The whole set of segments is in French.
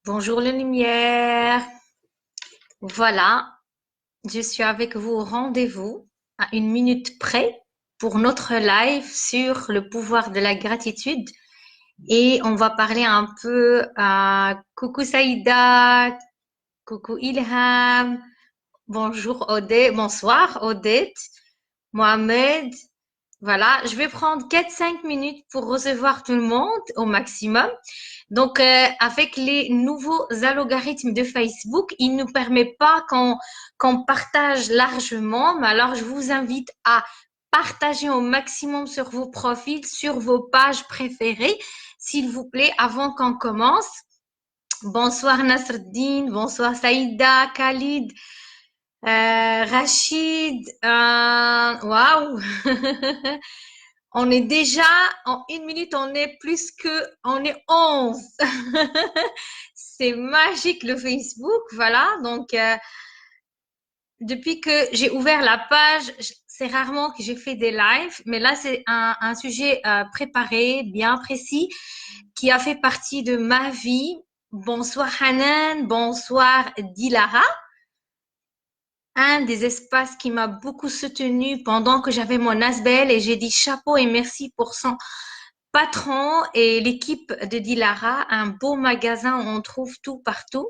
Bonjour les lumières. Voilà, je suis avec vous au rendez-vous à une minute près pour notre live sur le pouvoir de la gratitude et on va parler un peu à coucou Saïda, coucou Ilham, bonjour Odette, bonsoir Odette, Mohamed. Voilà, je vais prendre 4-5 minutes pour recevoir tout le monde au maximum. Donc, avec les nouveaux algorithmes de Facebook, il ne nous permet pas qu'on partage largement. Mais alors, je vous invite à partager au maximum sur vos profils, sur vos pages préférées, s'il vous plaît, avant qu'on commence. Bonsoir Nasreddin, bonsoir Saïda, Khalid, Rachid. Waouh! On est déjà en une minute, on est 11. C'est magique le Facebook, voilà. Donc, depuis que j'ai ouvert la page, c'est rarement que j'ai fait des lives, mais là, c'est un sujet préparé, bien précis, qui a fait partie de ma vie. Bonsoir Hanan, bonsoir Dilara. Un des espaces qui m'a beaucoup soutenue pendant que j'avais mon ASBL et j'ai dit chapeau et merci pour son patron et l'équipe de Dilara, un beau magasin où on trouve tout partout.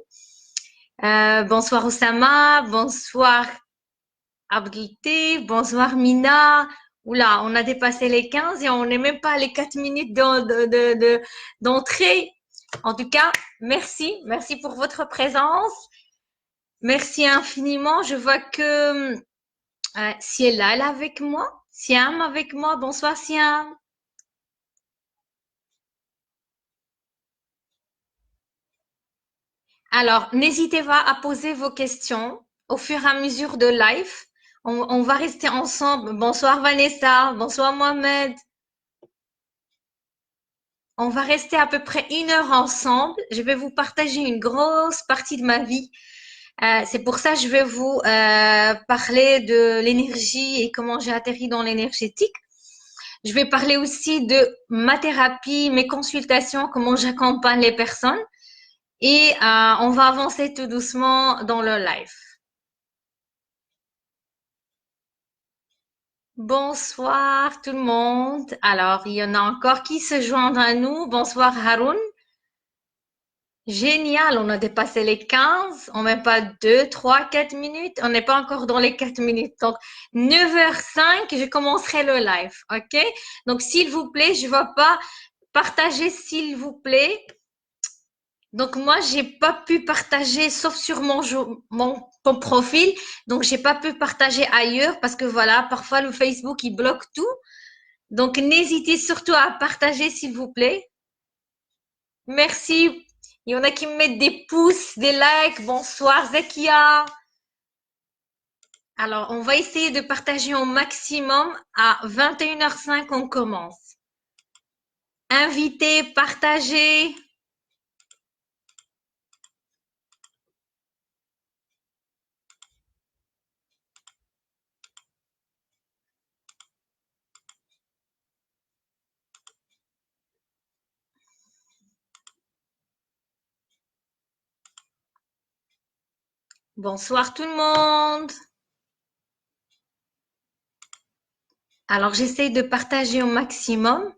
Bonsoir Oussama, bonsoir Abdeltif, bonsoir Mina. Oula, on a dépassé les 15 et on n'est même pas à les 4 minutes d'entrée. En tout cas, merci pour votre présence. Merci infiniment. Je vois que Ciela est là avec moi. Siam avec moi. Bonsoir Siam. Alors, n'hésitez pas à poser vos questions au fur et à mesure de live. On va rester ensemble. Bonsoir Vanessa, bonsoir Mohamed. On va rester à peu près 1 heure ensemble. Je vais vous partager une grosse partie de ma vie. C'est pour ça que je vais vous parler de l'énergie et comment j'ai atterri dans l'énergétique. Je vais parler aussi de ma thérapie, mes consultations, comment j'accompagne les personnes. Et on va avancer tout doucement dans le live. Bonsoir tout le monde. Alors, il y en a encore qui se joignent à nous. Bonsoir Haroun. Génial, on a dépassé les 15. On met pas 2, 3, 4 minutes. On n'est pas encore dans les 4 minutes. Donc, 9h05, je commencerai le live. OK? Donc, s'il vous plaît, je ne vais pas partager, s'il vous plaît. Donc, moi, j'ai pas pu partager, sauf sur mon profil. Donc, j'ai pas pu partager ailleurs parce que voilà, parfois le Facebook, il bloque tout. Donc, n'hésitez surtout à partager, s'il vous plaît. Merci. Il y en a qui me mettent des pouces, des likes. Bonsoir, Zakia. Alors, on va essayer de partager au maximum. À 21h05, on commence. Invitez, partagez. Bonsoir tout le monde. Alors, j'essaie de partager au maximum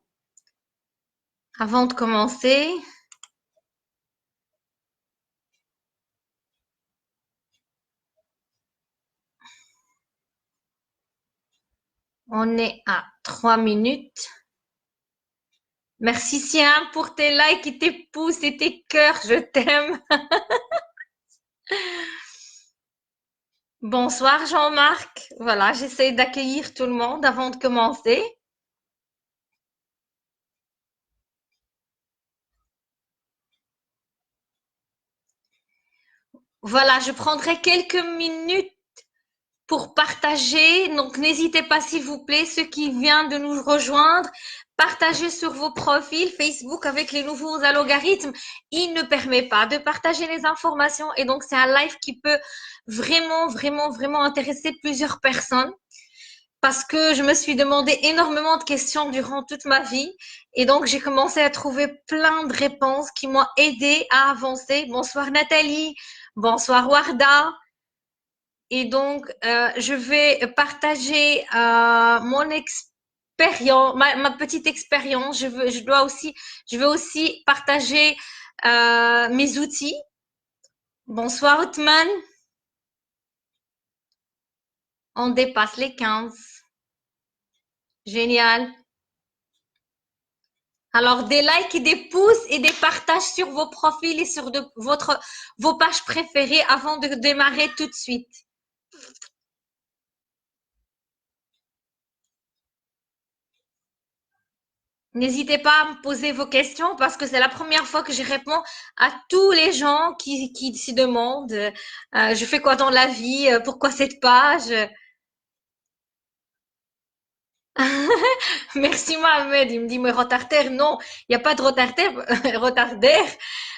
avant de commencer. On est à 3 minutes. Merci Siam pour tes likes et tes pouces et tes cœurs. Je t'aime. Bonsoir Jean-Marc. Voilà, j'essaie d'accueillir tout le monde avant de commencer. Voilà, je prendrai quelques minutes pour partager. Donc, n'hésitez pas, s'il vous plaît, ceux qui viennent de nous rejoindre, partagez sur vos profils Facebook avec les nouveaux algorithmes. Il ne permet pas de partager les informations et donc c'est un live qui peut vraiment intéresser plusieurs personnes. parce que je me suis demandé énormément de questions durant toute ma vie. Et donc, j'ai commencé à trouver plein de réponses qui m'ont aidé à avancer. Bonsoir Nathalie, bonsoir Warda. Et donc, je vais partager mon expérience, ma petite expérience. Je veux aussi partager mes outils. Bonsoir Othman. On dépasse les 15. Génial. Alors, des likes et des pouces et des partages sur vos profils et sur vos pages préférées avant de démarrer tout de suite. N'hésitez pas à me poser vos questions parce que c'est la première fois que je réponds à tous les gens qui s'y demandent je fais quoi dans la vie, pourquoi cette page. Merci Mohamed, il me dit mais retardataire, non, il n'y a pas de retardataire, retardaire.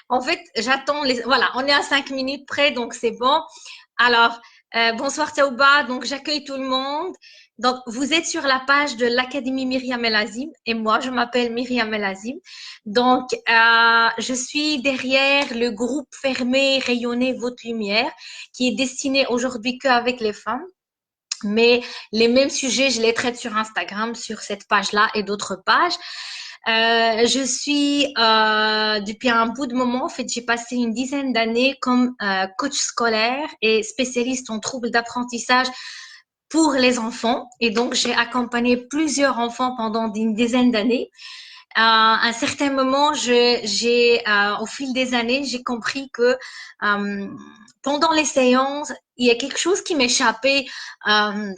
En fait, j'attends les. Voilà, on est à 5 minutes près, donc c'est bon. Alors, bonsoir Taouba, donc j'accueille tout le monde. Donc, vous êtes sur la page de l'Académie Myriam El Azim et moi, je m'appelle Myriam El Azim. Donc, je suis derrière le groupe fermé Rayonnez votre lumière qui est destiné aujourd'hui qu'avec les femmes. Mais les mêmes sujets, je les traite sur Instagram, sur cette page-là et d'autres pages. Je suis depuis un bout de moment, en fait, j'ai passé une dizaine d'années comme coach scolaire et spécialiste en troubles d'apprentissage pour les enfants. Et donc, j'ai accompagné plusieurs enfants pendant une dizaine d'années. À un certain moment, au fil des années, j'ai compris que pendant les séances, il y a quelque chose qui m'échappait. Euh,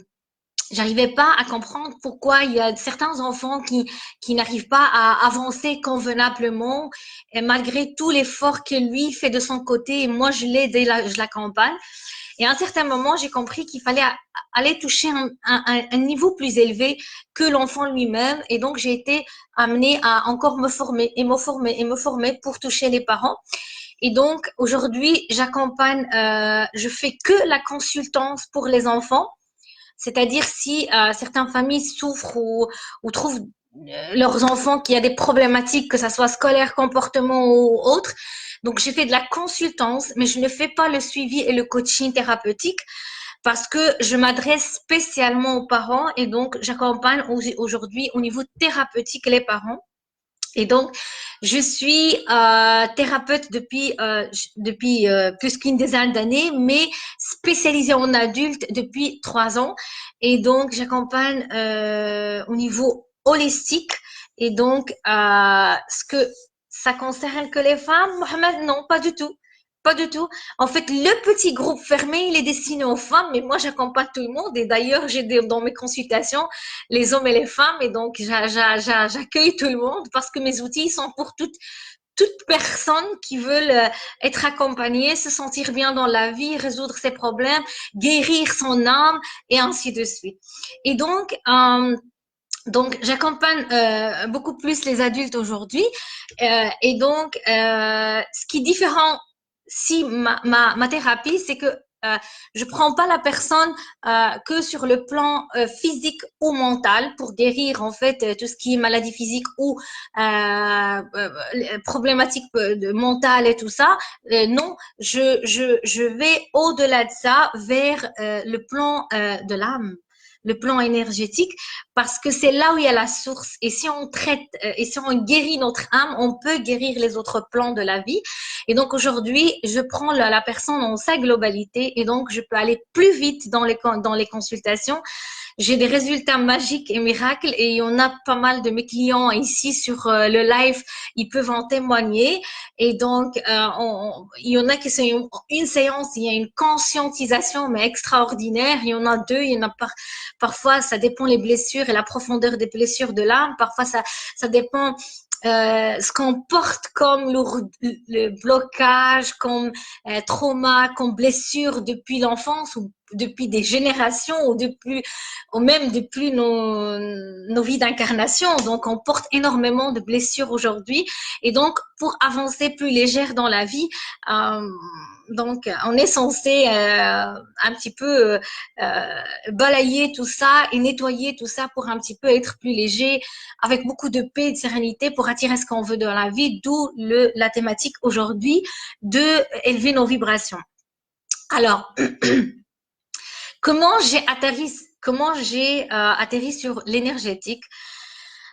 J'arrivais pas à comprendre pourquoi il y a certains enfants qui n'arrivent pas à avancer convenablement et malgré tout l'effort que lui fait de son côté et moi je l'aide et je l'accompagne. Et à un certain moment, j'ai compris qu'il fallait aller toucher un niveau plus élevé que l'enfant lui-même. Et donc, j'ai été amenée à encore me former et me former et me former pour toucher les parents. Et donc, aujourd'hui, je fais que la consultance pour les enfants. C'est-à-dire si certaines familles souffrent ou trouvent leurs enfants qui a des problématiques, que ce soit scolaire, comportement ou autre. Donc, j'ai fait de la consultance, mais je ne fais pas le suivi et le coaching thérapeutique parce que je m'adresse spécialement aux parents et donc j'accompagne aujourd'hui au niveau thérapeutique les parents. Et donc, je suis thérapeute depuis plus qu'une dizaine d'années, mais spécialisée en adulte depuis 3 ans. Et donc, j'accompagne au niveau holistique. Et donc, ce que ça concerne que les femmes, Mohamed, non, pas du tout. Pas du tout. En fait, le petit groupe fermé, il est destiné aux femmes, mais moi, j'accompagne tout le monde. Et d'ailleurs, dans mes consultations les hommes et les femmes. Et donc, j'accueille tout le monde parce que mes outils sont pour toute personne qui veut être accompagnée, se sentir bien dans la vie, résoudre ses problèmes, guérir son âme et ainsi de suite. Et donc, j'accompagne beaucoup plus les adultes aujourd'hui. Et donc, ce qui différencie ma thérapie, c'est que je prends pas la personne que sur le plan physique ou mental pour guérir en fait tout ce qui est maladie physique ou problématique mentale et tout ça. Non, je vais au-delà de ça vers le plan de l'âme, le plan énergétique, parce que c'est là où il y a la source. Et si on traite, et si on guérit notre âme, on peut guérir les autres plans de la vie. Et donc aujourd'hui, je prends la personne dans sa globalité et donc je peux aller plus vite dans les consultations. J'ai des résultats magiques et miracles et il y en a pas mal de mes clients ici sur le live, ils peuvent en témoigner. Et donc, il y en a qui sont une séance, il y a une conscientisation mais extraordinaire. Il y en a deux, il y en a parfois, ça dépend les blessures et la profondeur des blessures de l'âme. Parfois, ça dépend ce qu'on porte comme le blocage, comme trauma, comme blessure depuis l'enfance ou depuis des générations ou même depuis nos vies d'incarnation. Donc, on porte énormément de blessures aujourd'hui. Et donc, pour avancer plus légère dans la vie, euh, donc, on est censé un petit peu balayer tout ça et nettoyer tout ça pour un petit peu être plus léger, avec beaucoup de paix et de sérénité pour attirer ce qu'on veut dans la vie, d'où la thématique aujourd'hui de élever nos vibrations. Alors, comment j'ai atterri sur l'énergétique?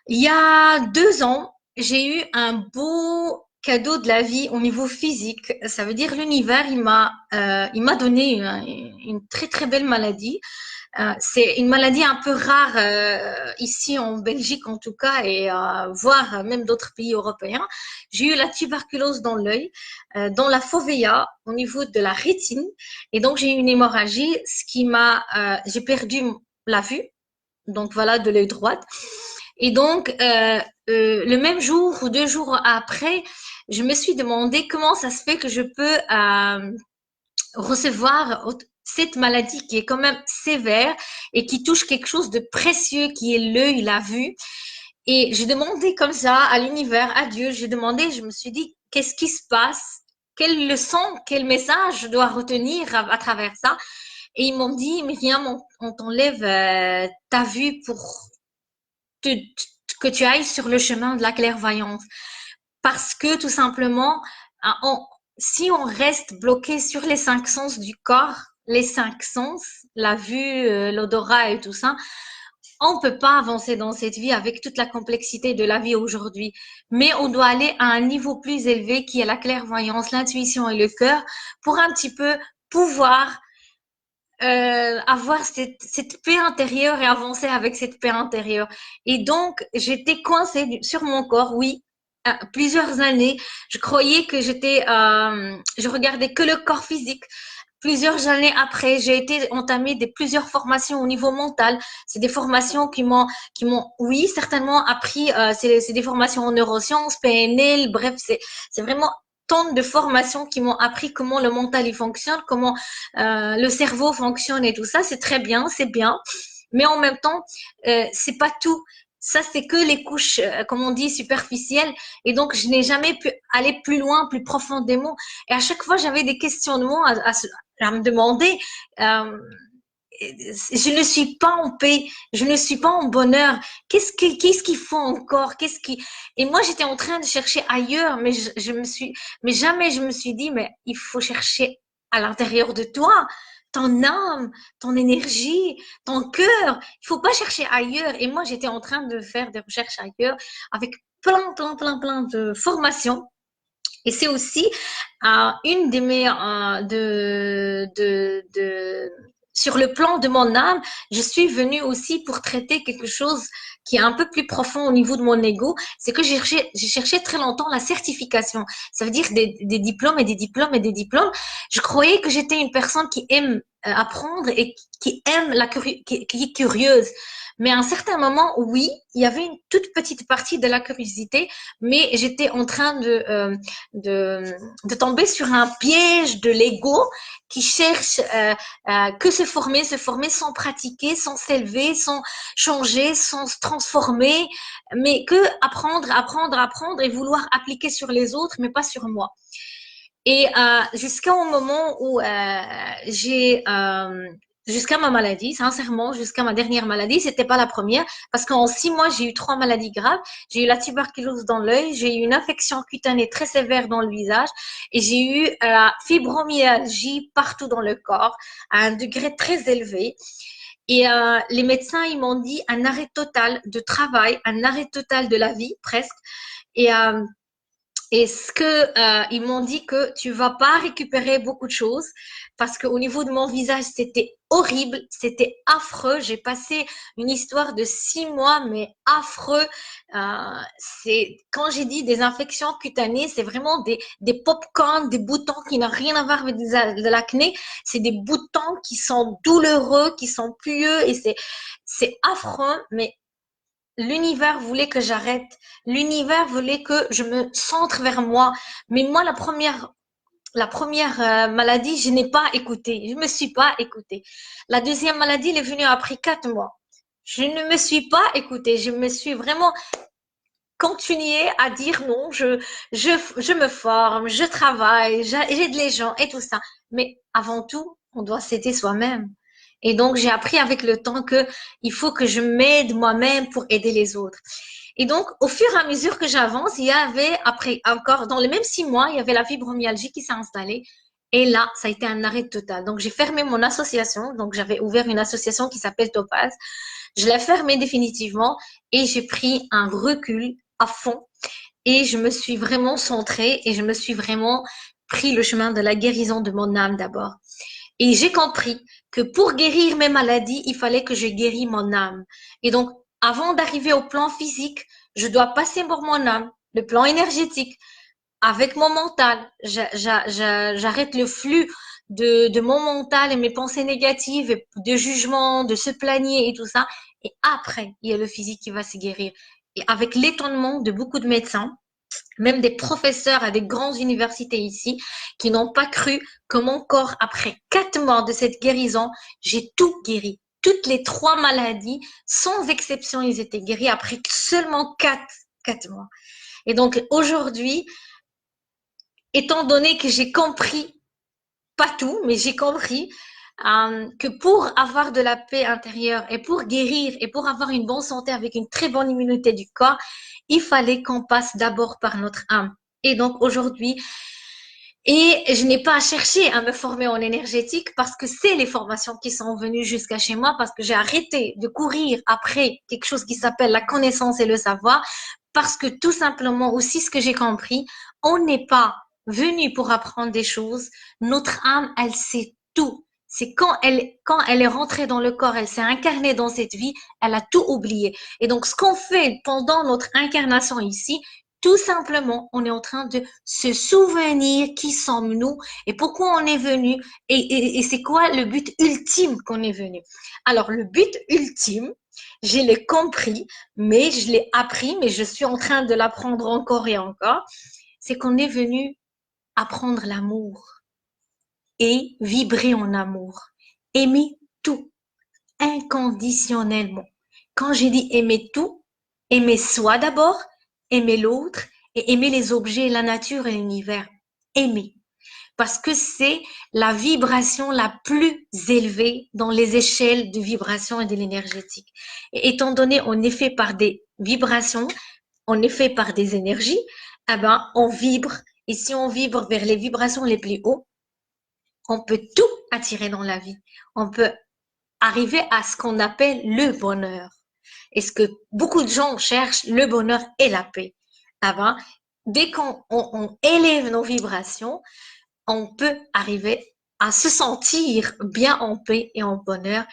Il y a 2 ans, j'ai eu un beau cadeau de la vie au niveau physique. Ça veut dire l'univers, il m'a donné une très très belle maladie. C'est une maladie un peu rare ici en Belgique en tout cas et voire même d'autres pays européens. J'ai eu la tuberculose dans l'œil, dans la fovea au niveau de la rétine et donc j'ai eu une hémorragie, j'ai perdu la vue, donc voilà de l'œil droit. Et donc le même jour ou 2 jours après, je me suis demandé comment ça se fait que je peux recevoir cette maladie qui est quand même sévère et qui touche quelque chose de précieux qui est l'œil, la vue. Et j'ai demandé comme ça à l'univers, à Dieu, j'ai demandé, je me suis dit, qu'est-ce qui se passe? Quelle leçon, quel message je dois retenir à travers ça? Et ils m'ont dit, Myriam, on t'enlève ta vue pour que tu ailles sur le chemin de la clairvoyance. Parce que tout simplement, on, si on reste bloqué sur les 5 sens du corps, les 5 sens, la vue, l'odorat et tout ça, on ne peut pas avancer dans cette vie avec toute la complexité de la vie aujourd'hui. Mais on doit aller à un niveau plus élevé qui est la clairvoyance, l'intuition et le cœur pour un petit peu pouvoir avoir cette paix intérieure et avancer avec cette paix intérieure. Et donc, j'étais coincée sur mon corps, oui, plusieurs années. Je croyais que je regardais que le corps physique. Plusieurs années après, j'ai été entamée plusieurs formations au niveau mental. C'est des formations oui, certainement appris. C'est des formations en neurosciences, PNL, bref, c'est vraiment tant de formations qui m'ont appris comment le mental il fonctionne, comment le cerveau fonctionne et tout ça. C'est très bien, c'est bien. Mais en même temps, c'est pas tout. Ça, c'est que les couches, comme on dit, superficielles. Et donc, je n'ai jamais pu aller plus loin, plus profondément. Et à chaque fois, j'avais des questionnements à me demander. Je ne suis pas en paix, je ne suis pas en bonheur. Qu'est-ce qu'il faut encore? Et moi, j'étais en train de chercher ailleurs, mais mais jamais je me suis dit, mais il faut chercher à l'intérieur de toi, ton âme, ton énergie, ton cœur. Il faut pas chercher ailleurs. Et moi, j'étais en train de faire des recherches ailleurs avec plein de formations. Et c'est aussi une des mes sur le plan de mon âme, je suis venue aussi pour traiter quelque chose qui est un peu plus profond au niveau de mon ego. C'est que j'ai cherché très longtemps la certification. Ça veut dire des diplômes et des diplômes et des diplômes. Je croyais que j'étais une personne qui aime apprendre et qui aime qui est curieuse. Mais à un certain moment, oui, il y avait une toute petite partie de la curiosité, mais j'étais en train de tomber sur un piège de l'ego qui cherche que se former sans pratiquer, sans s'élever, sans changer, sans se transformer, mais que apprendre et vouloir appliquer sur les autres, mais pas sur moi. Et jusqu'au moment où jusqu'à ma maladie, sincèrement, jusqu'à ma dernière maladie, c'était pas la première, parce qu'en 6 mois, j'ai eu 3 maladies graves. J'ai eu la tuberculose dans l'œil, j'ai eu une infection cutanée très sévère dans le visage, et j'ai eu la fibromyalgie partout dans le corps, à un degré très élevé. Et les médecins, ils m'ont dit un arrêt total de travail, un arrêt total de la vie, presque. Et ils m'ont dit que tu vas pas récupérer beaucoup de choses parce qu'au niveau de mon visage, c'était horrible, c'était affreux. J'ai passé une histoire de 6 mois, mais affreux. C'est quand j'ai dit des infections cutanées, c'est vraiment des pop-corns, des boutons qui n'ont rien à voir avec de l'acné. C'est des boutons qui sont douloureux, qui sont pueux et c'est affreux, mais l'univers voulait que j'arrête. L'univers voulait que je me centre vers moi. Mais moi, La première maladie, je n'ai pas écouté. Je ne me suis pas écoutée. La deuxième maladie, elle est venue après 4 mois. Je ne me suis pas écoutée. Je me suis vraiment continuée à dire non. Je me forme, je travaille, j'aide les gens et tout ça. Mais avant tout, on doit s'aider soi-même. Et donc, j'ai appris avec le temps que il faut que je m'aide moi-même pour aider les autres. Et donc, au fur et à mesure que j'avance, il y avait, après, encore, dans les mêmes 6 mois, il y avait la fibromyalgie qui s'est installée. Et là, ça a été un arrêt total. Donc, j'ai fermé mon association. Donc, j'avais ouvert une association qui s'appelle Topaz. Je l'ai fermée définitivement et j'ai pris un recul à fond. Et je me suis vraiment centrée et je me suis vraiment pris le chemin de la guérison de mon âme d'abord. Et j'ai compris que pour guérir mes maladies, il fallait que je guéris mon âme. Et donc, avant d'arriver au plan physique, je dois passer par mon âme, le plan énergétique, avec mon mental. J'arrête le flux de mon mental et mes pensées négatives, de jugement, de se plaigner et tout ça. Et après, il y a le physique qui va se guérir. Et avec l'étonnement de beaucoup de médecins, même des professeurs à des grandes universités ici, qui n'ont pas cru que mon corps, après 4 mois de cette guérison, j'ai tout guéri. Toutes les 3 maladies, sans exception, ils étaient guéris après seulement 4 mois. Et donc aujourd'hui, étant donné que j'ai compris, pas tout, mais j'ai compris que pour avoir de la paix intérieure et pour guérir et pour avoir une bonne santé avec une très bonne immunité du corps, il fallait qu'on passe d'abord par notre âme. Et donc aujourd'hui, et je n'ai pas cherché à me former en énergétique parce que c'est les formations qui sont venues jusqu'à chez moi, parce que j'ai arrêté de courir après quelque chose qui s'appelle la connaissance et le savoir, parce que tout simplement aussi ce que j'ai compris, on n'est pas venu pour apprendre des choses. Notre âme, elle sait tout. C'est quand elle est rentrée dans le corps, elle s'est incarnée dans cette vie, elle a tout oublié. Et donc, ce qu'on fait pendant notre incarnation ici, tout simplement, on est en train de se souvenir qui sommes-nous et pourquoi on est venu et c'est quoi le but ultime qu'on est venu. Alors, le but ultime, je l'ai compris, mais je l'ai appris, mais je suis en train de l'apprendre encore et encore, c'est qu'on est venu apprendre l'amour et vibrer en amour. Aimer tout, inconditionnellement. Quand j'ai dit aimer tout, aimer soi d'abord, aimer l'autre et aimer les objets, la nature et l'univers. Aimer. Parce que c'est la vibration la plus élevée dans les échelles de vibration et de l'énergétique. Et étant donné on est fait par des vibrations, on est fait par des énergies, eh ben, on vibre. Et si on vibre vers les vibrations les plus hautes, on peut tout attirer dans la vie. On peut arriver à ce qu'on appelle le bonheur. Et ce que beaucoup de gens cherchent, le bonheur et la paix. Ah ben, dès qu'on élève nos vibrations, on peut arriver à se sentir bien en paix et en bonheur.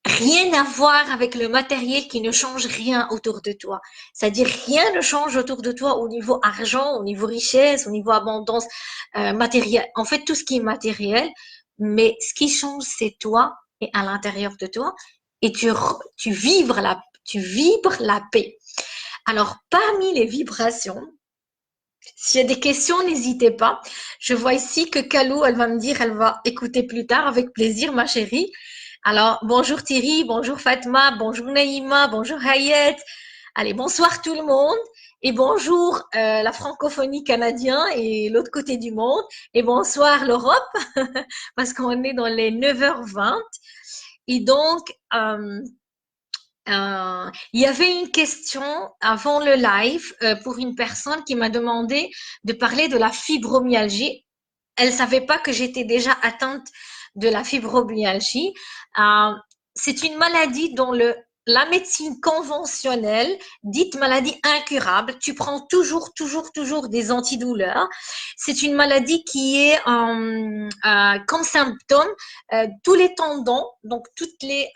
Rien à voir avec le matériel qui ne change rien autour de toi. C'est-à-dire rien ne change autour de toi au niveau argent, au niveau richesse, au niveau abondance matérielle. En fait, tout ce qui est matériel, mais ce qui change, c'est toi et à l'intérieur de toi. Et tu vibres la paix. Alors, parmi les vibrations, s'il y a des questions, n'hésitez pas. Je vois ici que Kalou, elle va me dire, elle va écouter plus tard avec plaisir, ma chérie. Alors, bonjour Thierry, bonjour Fatma, bonjour Naïma, bonjour Hayet. Allez, bonsoir tout le monde. Et bonjour la francophonie canadienne et l'autre côté du monde. Et bonsoir l'Europe, parce qu'on est dans les 9h20. Et donc, il y avait une question avant le live pour une personne qui m'a demandé de parler de la fibromyalgie. Elle savait pas que j'étais déjà atteinte de la fibromyalgie. Euh, c'est une maladie dont la médecine conventionnelle, dite maladie incurable, tu prends toujours des antidouleurs. C'est une maladie qui est comme symptôme tous les tendons, donc toutes les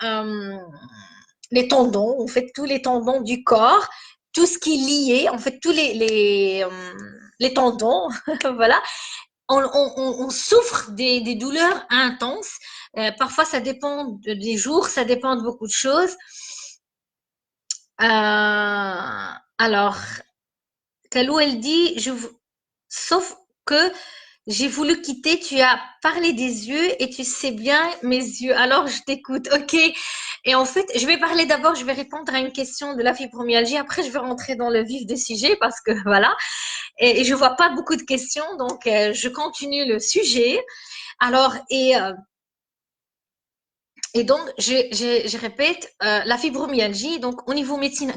tendons, en fait tous les tendons du corps, tout ce qui est lié, en fait tous les tendons, voilà, on souffre des douleurs intenses. Parfois, ça dépend des jours, ça dépend de beaucoup de choses. Alors, Kalou, elle dit, sauf que J'ai voulu quitter, tu as parlé des yeux et tu sais bien mes yeux. Alors, je t'écoute, ok? Et en fait, je vais parler d'abord, je vais répondre à une question de la fibromyalgie. Après, je vais rentrer dans le vif du sujet parce que voilà. Et je vois pas beaucoup de questions, donc je continue le sujet. Alors, et donc, je répète, la fibromyalgie, donc au niveau médecine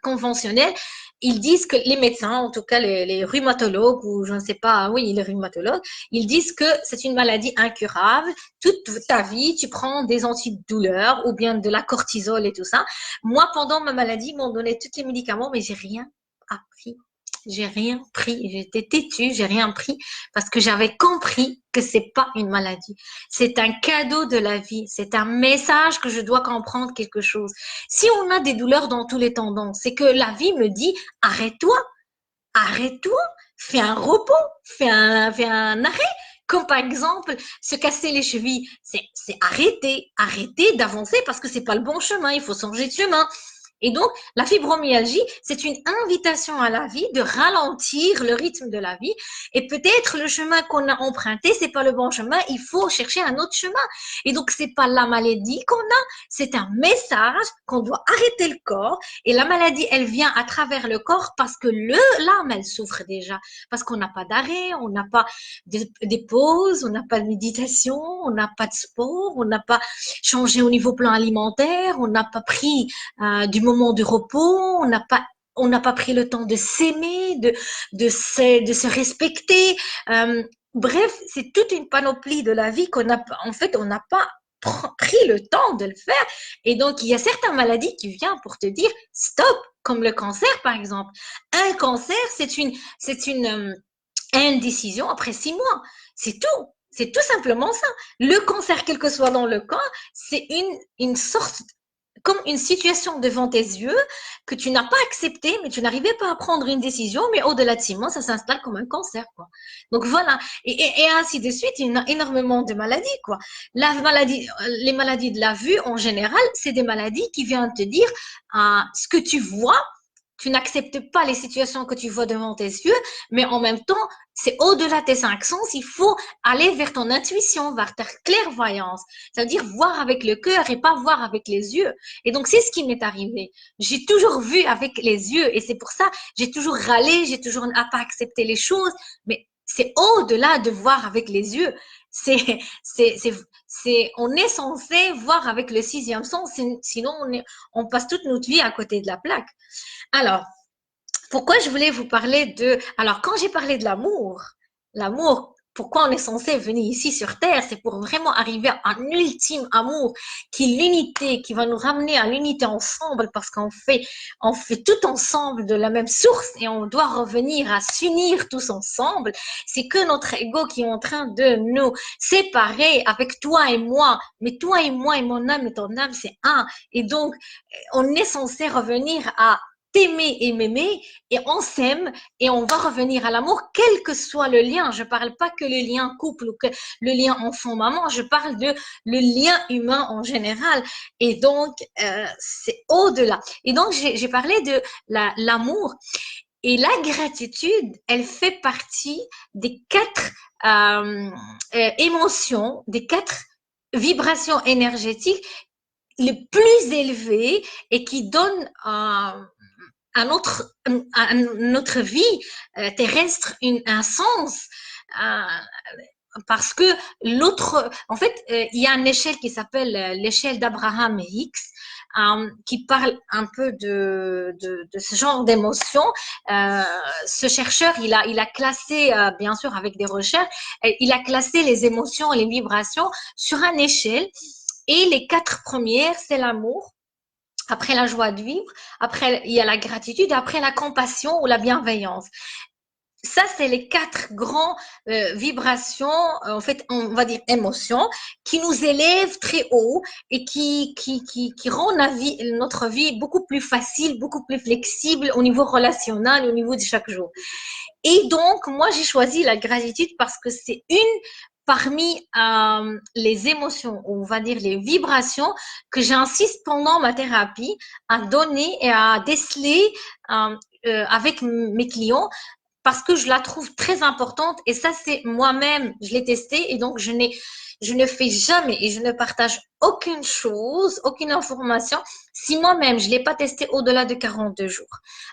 conventionnelle, ils disent que les médecins, en tout cas les rhumatologues, ou je ne sais pas, oui, les rhumatologues, ils disent que c'est une maladie incurable. Toute ta vie, tu prends des antidouleurs ou bien de la cortisol et tout ça. Moi, pendant ma maladie, ils m'ont donné tous les médicaments, mais j'ai rien appris. J'ai rien pris. J'étais têtue, j'ai rien pris parce que j'avais compris que c'est pas une maladie. C'est un cadeau de la vie. C'est un message que je dois comprendre quelque chose. Si on a des douleurs dans tous les tendons, c'est que la vie me dit arrête-toi, arrête-toi, fais un repos, fais un arrêt. Comme par exemple, se casser les chevilles, c'est arrêter, arrêter d'avancer parce que c'est pas le bon chemin, il faut changer de chemin. Et donc, la fibromyalgie, c'est une invitation à la vie de ralentir le rythme de la vie. Et peut-être le chemin qu'on a emprunté, c'est pas le bon chemin, il faut chercher un autre chemin. Et donc, c'est pas la maladie qu'on a, c'est un message qu'on doit arrêter le corps. Et la maladie, elle vient à travers le corps parce que l'âme, elle souffre déjà. Parce qu'on n'a pas d'arrêt, on n'a pas des pauses, on n'a pas de méditation, on n'a pas de sport, on n'a pas changé au niveau plan alimentaire, on n'a pas pris du moment de repos, on n'a pas pris le temps de s'aimer, de se respecter. Bref, c'est toute une panoplie de la vie qu'on a, en fait, on n'a pas pris le temps de le faire. Et donc, il y a certaines maladies qui viennent pour te dire stop, comme le cancer, par exemple. Un cancer, c'est une indécision après 6 mois. C'est tout. C'est tout simplement ça. Le cancer, quel que soit dans le corps, c'est une sorte comme une situation devant tes yeux que tu n'as pas accepté, mais tu n'arrivais pas à prendre une décision, mais au-delà de 6 mois, ça s'installe comme un cancer, quoi. Donc voilà, et ainsi de suite, il y a énormément de maladies, quoi. Les maladies de la vue, en général, c'est des maladies qui viennent te dire ce que tu vois, tu n'acceptes pas les situations que tu vois devant tes yeux, mais en même temps, c'est au-delà de tes 5 sens, il faut aller vers ton intuition, vers ta clairvoyance. Ça veut dire voir avec le cœur et pas voir avec les yeux. Et donc, c'est ce qui m'est arrivé. J'ai toujours vu avec les yeux et c'est pour ça, j'ai toujours râlé, j'ai toujours pas accepté les choses, mais c'est au-delà de voir avec les yeux. On est censé voir avec le sixième sens, sinon on passe toute notre vie à côté de la plaque. Alors, pourquoi je voulais vous parler Alors, quand j'ai parlé de l'amour, pourquoi on est censé venir ici sur Terre, c'est pour vraiment arriver à un ultime amour qui est l'unité, qui va nous ramener à l'unité ensemble parce on fait tout ensemble de la même source et on doit revenir à s'unir tous ensemble. C'est que notre ego qui est en train de nous séparer avec toi et moi. Mais toi et moi et mon âme et ton âme, c'est un. Et donc, on est censé revenir à t'aimer et m'aimer et on s'aime et on va revenir à l'amour quel que soit le lien. Je parle pas que le lien couple ou que le lien enfant-maman, je parle de le lien humain en général. Et donc, c'est au-delà. Et donc, j'ai parlé de l'amour et la gratitude, elle fait partie des 4 émotions, des 4 vibrations énergétiques les plus élevées et qui donnent à notre vie terrestre un sens. Euh, parce que en fait, il y a une échelle qui s'appelle l'échelle d'Abraham Hicks, qui parle un peu de ce genre d'émotions. Ce chercheur, il a classé, bien sûr avec des recherches, il a classé les émotions et les vibrations sur une échelle. Et les 4 premières, c'est l'amour. Après la joie de vivre, après il y a la gratitude, après la compassion ou la bienveillance. Ça, c'est les 4 grands vibrations, en fait, on va dire émotions, qui nous élèvent très haut et qui rendent notre vie beaucoup plus facile, beaucoup plus flexible au niveau relationnel, au niveau de chaque jour. Et donc, moi, j'ai choisi la gratitude parce que c'est une parmi les émotions, on va dire les vibrations, que j'insiste pendant ma thérapie à donner et à déceler avec mes clients parce que je la trouve très importante et ça, c'est moi-même, je l'ai testé et donc je ne fais jamais et je ne partage aucune chose, aucune information si moi-même je l'ai pas testé au-delà de 42 jours.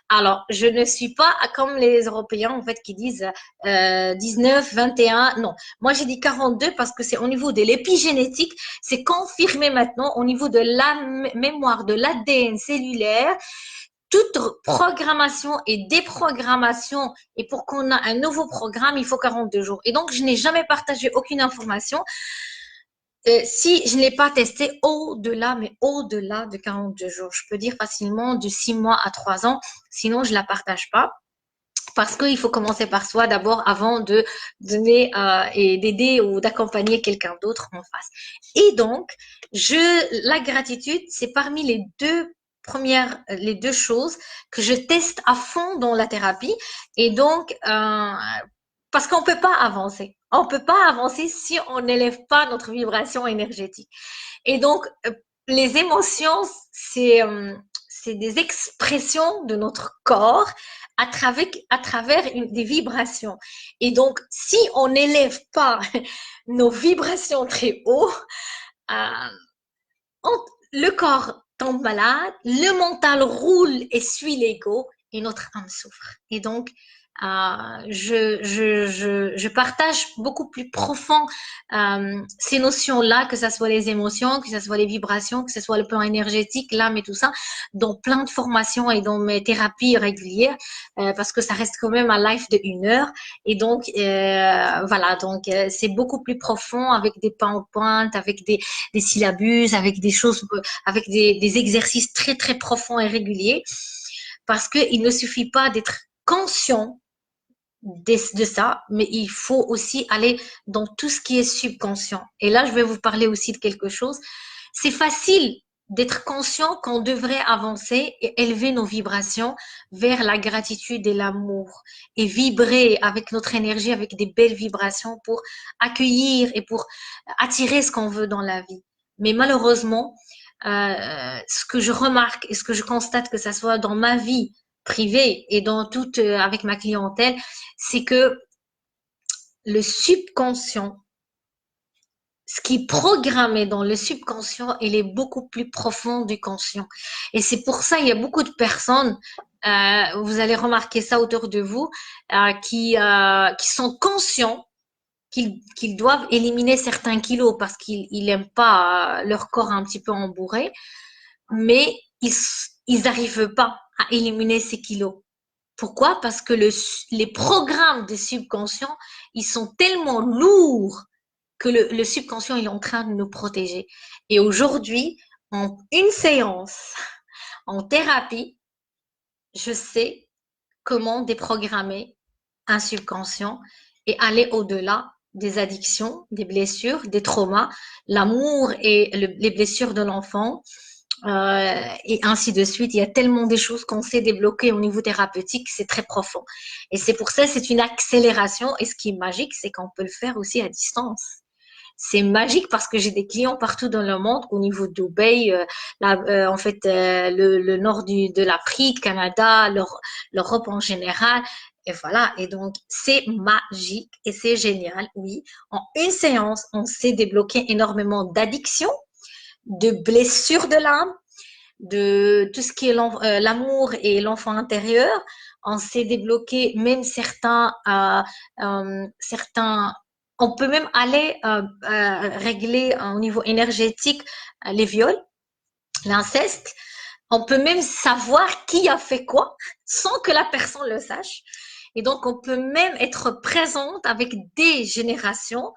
Alors, je ne suis pas comme les Européens en fait qui disent 19, 21. Non, moi j'ai dit 42 parce que c'est au niveau de l'épigénétique, c'est confirmé maintenant au niveau de la mémoire, de l'ADN cellulaire toute programmation et déprogrammation, et pour qu'on ait un nouveau programme, il faut 42 jours. Et donc, je n'ai jamais partagé aucune information si je n'ai pas testé au-delà, mais au-delà de 42 jours. Je peux dire facilement de 6 mois à 3 ans, sinon je ne la partage pas. Parce qu'il faut commencer par soi d'abord avant de donner et d'aider ou d'accompagner quelqu'un d'autre en face. Et donc, la gratitude, c'est parmi les deux choses que je teste à fond dans la thérapie. Et donc, parce qu'on peut pas avancer. On peut pas avancer si on n'élève pas notre vibration énergétique. Et donc, les émotions, c'est des expressions de notre corps à travers des vibrations. Et donc, si on n'élève pas nos vibrations très haut, euh, le corps tombe malade, le mental roule et suit l'ego et notre âme souffre. Et donc, je partage beaucoup plus profond ces notions-là, que ce soit les émotions, que ce soit les vibrations, que ce soit le plan énergétique, l'âme et tout ça, dans plein de formations et dans mes thérapies régulières, parce que ça reste quand même un live de 1 heure. Et donc, voilà, donc c'est beaucoup plus profond avec des PowerPoint, avec des syllabus, avec des choses, avec des exercices très, très profonds et réguliers, parce qu'il ne suffit pas d'être conscient de ça, mais il faut aussi aller dans tout ce qui est subconscient. Et là, je vais vous parler aussi de quelque chose. C'est facile d'être conscient qu'on devrait avancer et élever nos vibrations vers la gratitude et l'amour et vibrer avec notre énergie, avec des belles vibrations pour accueillir et pour attirer ce qu'on veut dans la vie. Mais malheureusement, ce que je remarque et ce que je constate, que ça soit dans ma vie privée et dans toute avec ma clientèle, c'est que le subconscient, ce qui est programmé dans le subconscient, il est beaucoup plus profond du conscient. Et c'est pour ça il y a beaucoup de personnes, vous allez remarquer ça autour de vous, qui sont conscients qu'ils doivent éliminer certains kilos parce qu'ils n'aiment pas leur corps un petit peu embourré, mais ils n'arrivent pas à éliminer ces kilos. Pourquoi? Parce que les programmes des subconscients, ils sont tellement lourds que le subconscient il est en train de nous protéger. Et aujourd'hui, en une séance, en thérapie, je sais comment déprogrammer un subconscient et aller au-delà des addictions, des blessures, des traumas, l'amour et les blessures de l'enfant, et ainsi de suite. Il y a tellement de choses qu'on sait débloquer au niveau thérapeutique, c'est très profond. Et c'est pour ça, c'est une accélération. Et ce qui est magique, c'est qu'on peut le faire aussi à distance. C'est magique parce que j'ai des clients partout dans le monde, au niveau de Dubaï, en fait, le nord de l'Afrique, Canada, l'Europe en général. Et voilà. Et donc, c'est magique et c'est génial. Oui. En une séance, on sait débloquer énormément d'addictions, de blessures de l'âme, de tout ce qui est l'amour et l'enfant intérieur. On sait débloquer même certains. On peut même aller régler au niveau énergétique les viols, l'inceste. On peut même savoir qui a fait quoi sans que la personne le sache. Et donc, on peut même être présente avec des générations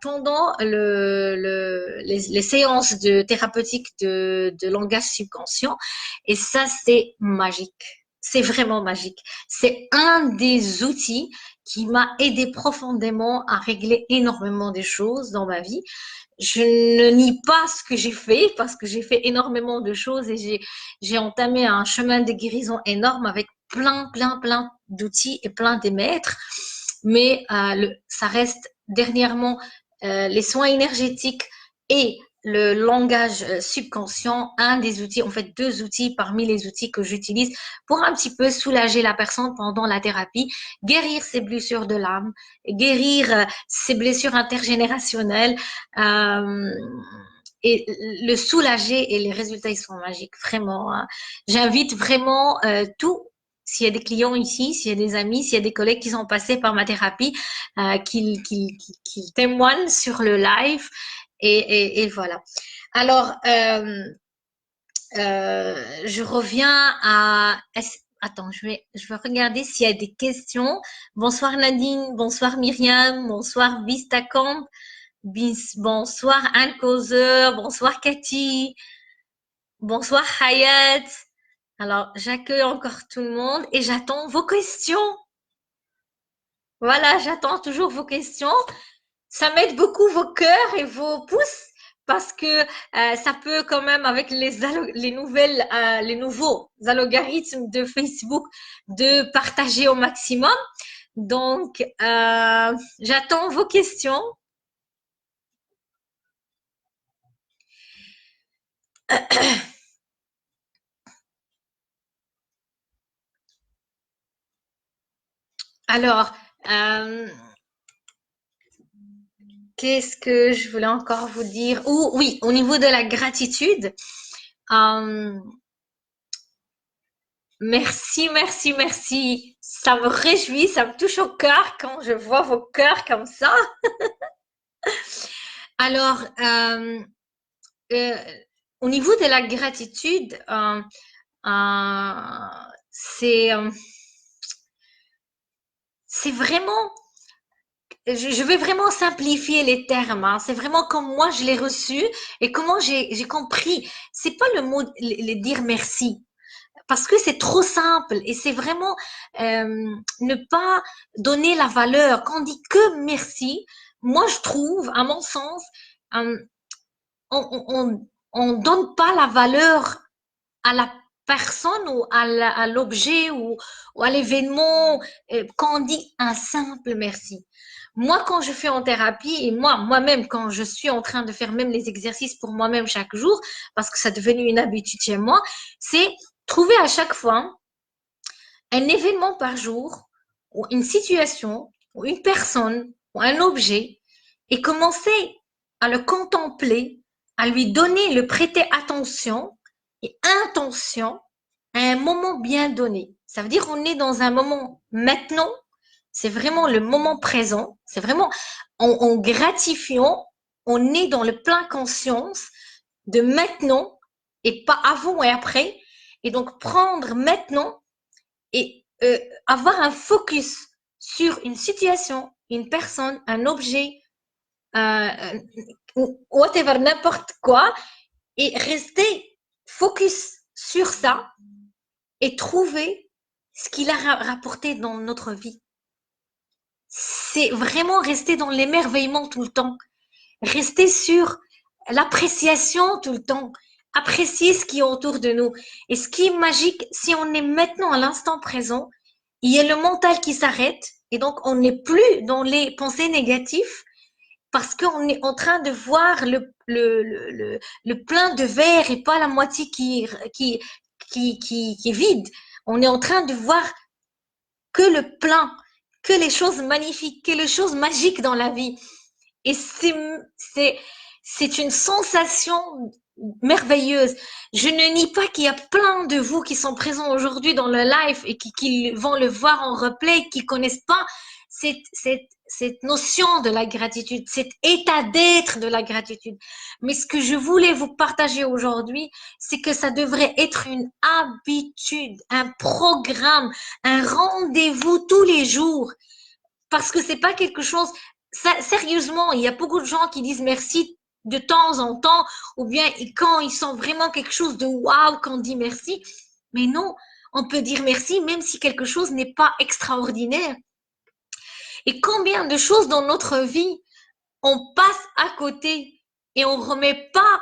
pendant les séances de thérapeutique de langage subconscient. Et ça, c'est magique. C'est vraiment magique. C'est un des outils qui m'a aidé profondément à régler énormément de choses dans ma vie. Je ne nie pas ce que j'ai fait parce que j'ai fait énormément de choses et j'ai entamé un chemin de guérison énorme avec plein d'outils et plein de maîtres. Mais ça reste dernièrement les soins énergétiques et le langage subconscient, un des outils, en fait deux outils parmi les outils que j'utilise pour un petit peu soulager la personne pendant la thérapie, guérir ses blessures de l'âme, guérir ses blessures intergénérationnelles et le soulager et les résultats ils sont magiques, vraiment, hein. J'invite vraiment tout. S'il y a des clients ici, s'il y a des amis, s'il y a des collègues qui sont passés par ma thérapie, qu'ils témoignent sur le live et voilà. Alors, je reviens à... Attends, je vais regarder s'il y a des questions. Bonsoir Nadine, bonsoir Myriam, bonsoir Vistacamp, bonsoir Anne Causeur, bonsoir Cathy, bonsoir Hayat. Alors, j'accueille encore tout le monde et j'attends vos questions. Voilà, j'attends toujours vos questions. Ça m'aide beaucoup vos cœurs et vos pouces parce que ça peut quand même avec les nouveaux algorithmes de Facebook de partager au maximum. Donc, j'attends vos questions. Alors, qu'est-ce que je voulais encore vous dire? Oui, au niveau de la gratitude. Euh, Merci, merci, merci. Ça me réjouit, ça me touche au cœur quand je vois vos cœurs comme ça. Alors, euh, au niveau de la gratitude, c'est c'est vraiment, je vais vraiment simplifier les termes, hein. C'est vraiment comme moi je l'ai reçu et comment j'ai compris. C'est pas le mot, dire merci. Parce que c'est trop simple et c'est vraiment ne pas donner la valeur. Quand on dit que merci, moi je trouve, à mon sens, euh, on donne pas la valeur à la personne ou à l'objet ou à l'événement quand on dit un simple merci. Moi, quand je fais en thérapie et moi-même, quand je suis en train de faire même les exercices pour moi-même chaque jour, parce que ça est devenu une habitude chez moi, c'est trouver à chaque fois un événement par jour ou une situation ou une personne ou un objet et commencer à le contempler, à lui donner, le prêter attention et intention à un moment bien donné. Ça veut dire qu'on est dans un moment maintenant, c'est vraiment le moment présent, c'est vraiment en gratifiant, on est dans le plein conscience de maintenant et pas avant et après. Et donc prendre maintenant et avoir un focus sur une situation, une personne, un objet, euh, whatever, n'importe quoi, et rester focus sur ça et trouver ce qu'il a rapporté dans notre vie. C'est vraiment rester dans l'émerveillement tout le temps, rester sur l'appréciation tout le temps, apprécier ce qui est autour de nous. Et ce qui est magique, si on est maintenant à l'instant présent, il y a le mental qui s'arrête et donc on n'est plus dans les pensées négatives parce qu'on est en train de voir le plein de verre et pas la moitié qui est vide. On est en train de voir que le plein, que les choses magnifiques, que les choses magiques dans la vie. Et c'est une sensation merveilleuse. Je ne nie pas qu'il y a plein de vous qui sont présents aujourd'hui dans le live et qui vont le voir en replay, qui connaissent pas cette notion de la gratitude, cet état d'être de la gratitude. Mais ce que je voulais vous partager aujourd'hui, c'est que ça devrait être une habitude, un programme, un rendez-vous tous les jours. Parce que c'est pas quelque chose, sérieusement, il y a beaucoup de gens qui disent merci de temps en temps, ou bien quand ils sont vraiment quelque chose de waouh, quand on dit merci. Mais non, on peut dire merci même si quelque chose n'est pas extraordinaire. Et combien de choses dans notre vie, on passe à côté et on remet pas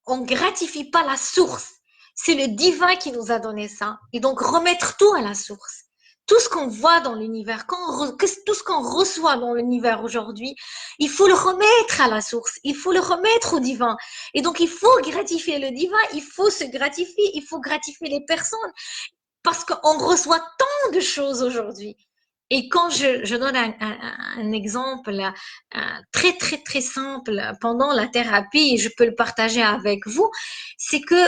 on gratifie pas la source. C'est le divin qui nous a donné ça. Et donc remettre tout à la source. tout ce qu'on voit dans l'univers, tout ce qu'on reçoit dans l'univers aujourd'hui, il faut le remettre à la source, il faut le remettre au divin. Et donc, il faut gratifier le divin, il faut se gratifier, il faut gratifier les personnes, parce qu'on reçoit tant de choses aujourd'hui. Et quand je donne un exemple très, très, très simple pendant la thérapie, et je peux le partager avec vous, c'est que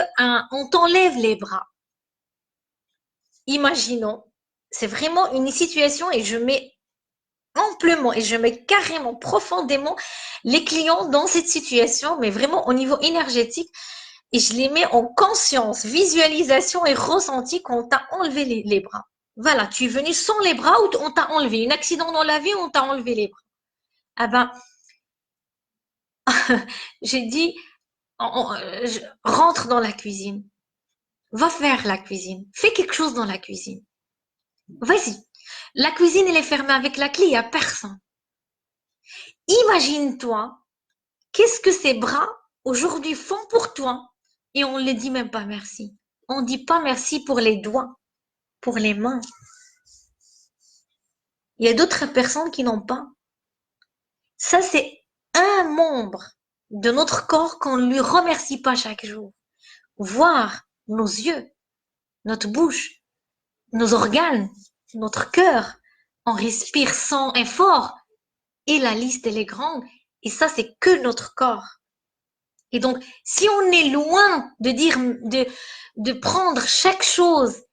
on t'enlève les bras. Imaginons, c'est vraiment une situation et je mets amplement et je mets carrément, profondément les clients dans cette situation, mais vraiment au niveau énergétique, et je les mets en conscience, visualisation et ressenti qu'on t'a enlevé les bras. Voilà, tu es venu sans les bras ou on t'a enlevé. Un accident dans la vie, on t'a enlevé les bras. Ah ben, j'ai dit, rentre dans la cuisine. Va faire la cuisine. Fais quelque chose dans la cuisine. Vas-y. La cuisine, elle est fermée avec la clé, il n'y a personne. Imagine-toi, qu'est-ce que ces bras aujourd'hui font pour toi? Et on ne les dit même pas merci. On ne dit pas merci pour les doigts, pour les mains. Il y a d'autres personnes qui n'ont pas. Ça, c'est un membre de notre corps qu'on ne lui remercie pas chaque jour. Voir nos yeux, notre bouche, nos organes, notre cœur. On respire sans effort. Et la liste, elle est grande. Et ça, c'est que notre corps. Et donc, si on est loin de dire, de prendre chaque chose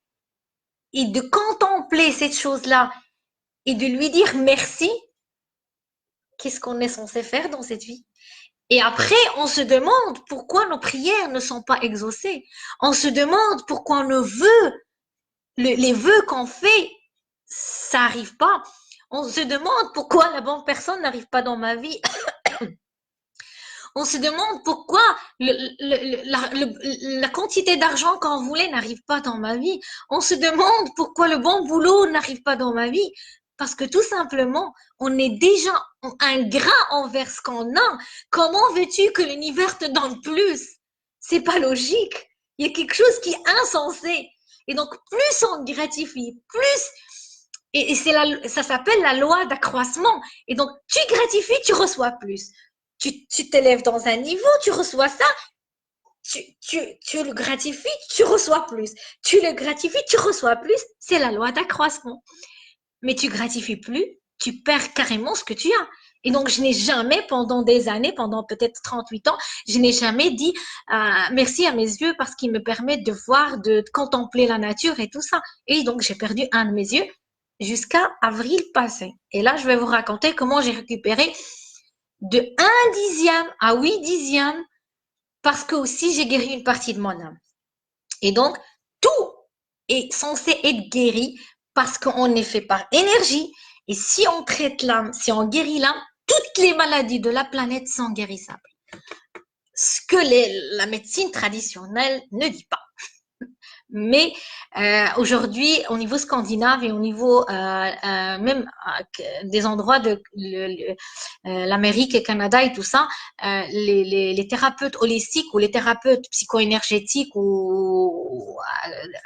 et de contempler cette chose-là et de lui dire merci, qu'est-ce qu'on est censé faire dans cette vie? Et après, on se demande pourquoi nos prières ne sont pas exaucées. On se demande pourquoi nos vœux, les vœux qu'on fait, ça n'arrive pas. On se demande pourquoi la bonne personne n'arrive pas dans ma vie. On se demande pourquoi la quantité d'argent qu'on voulait n'arrive pas dans ma vie. On se demande pourquoi le bon boulot n'arrive pas dans ma vie. Parce que tout simplement, on est déjà ingrat envers ce qu'on a. Comment veux-tu que l'univers te donne plus? C'est pas logique. Il y a quelque chose qui est insensé. Et donc, plus on gratifie, plus et ça s'appelle la loi d'accroissement. Et donc, tu gratifies, tu reçois plus. Tu t'élèves dans un niveau, tu reçois ça, tu le gratifies, tu reçois plus. Tu le gratifies, tu reçois plus. C'est la loi d'accroissement. Mais tu gratifies plus, tu perds carrément ce que tu as. Et donc, je n'ai jamais, pendant des années, pendant peut-être 38 ans, je n'ai jamais dit merci à mes yeux parce qu'ils me permettent de voir, de contempler la nature et tout ça. Et donc, j'ai perdu un de mes yeux jusqu'à avril passé. Et là, je vais vous raconter comment j'ai récupéré de 1/10 à 8/10 parce que aussi j'ai guéri une partie de mon âme. Et donc, tout est censé être guéri parce qu'on est fait par énergie. Et si on traite l'âme, si on guérit l'âme, toutes les maladies de la planète sont guérissables. Ce que la médecine traditionnelle ne dit pas. Mais aujourd'hui, au niveau scandinave et au niveau même des endroits de l'Amérique et Canada et tout ça, les thérapeutes holistiques ou les thérapeutes psycho-énergétiques ou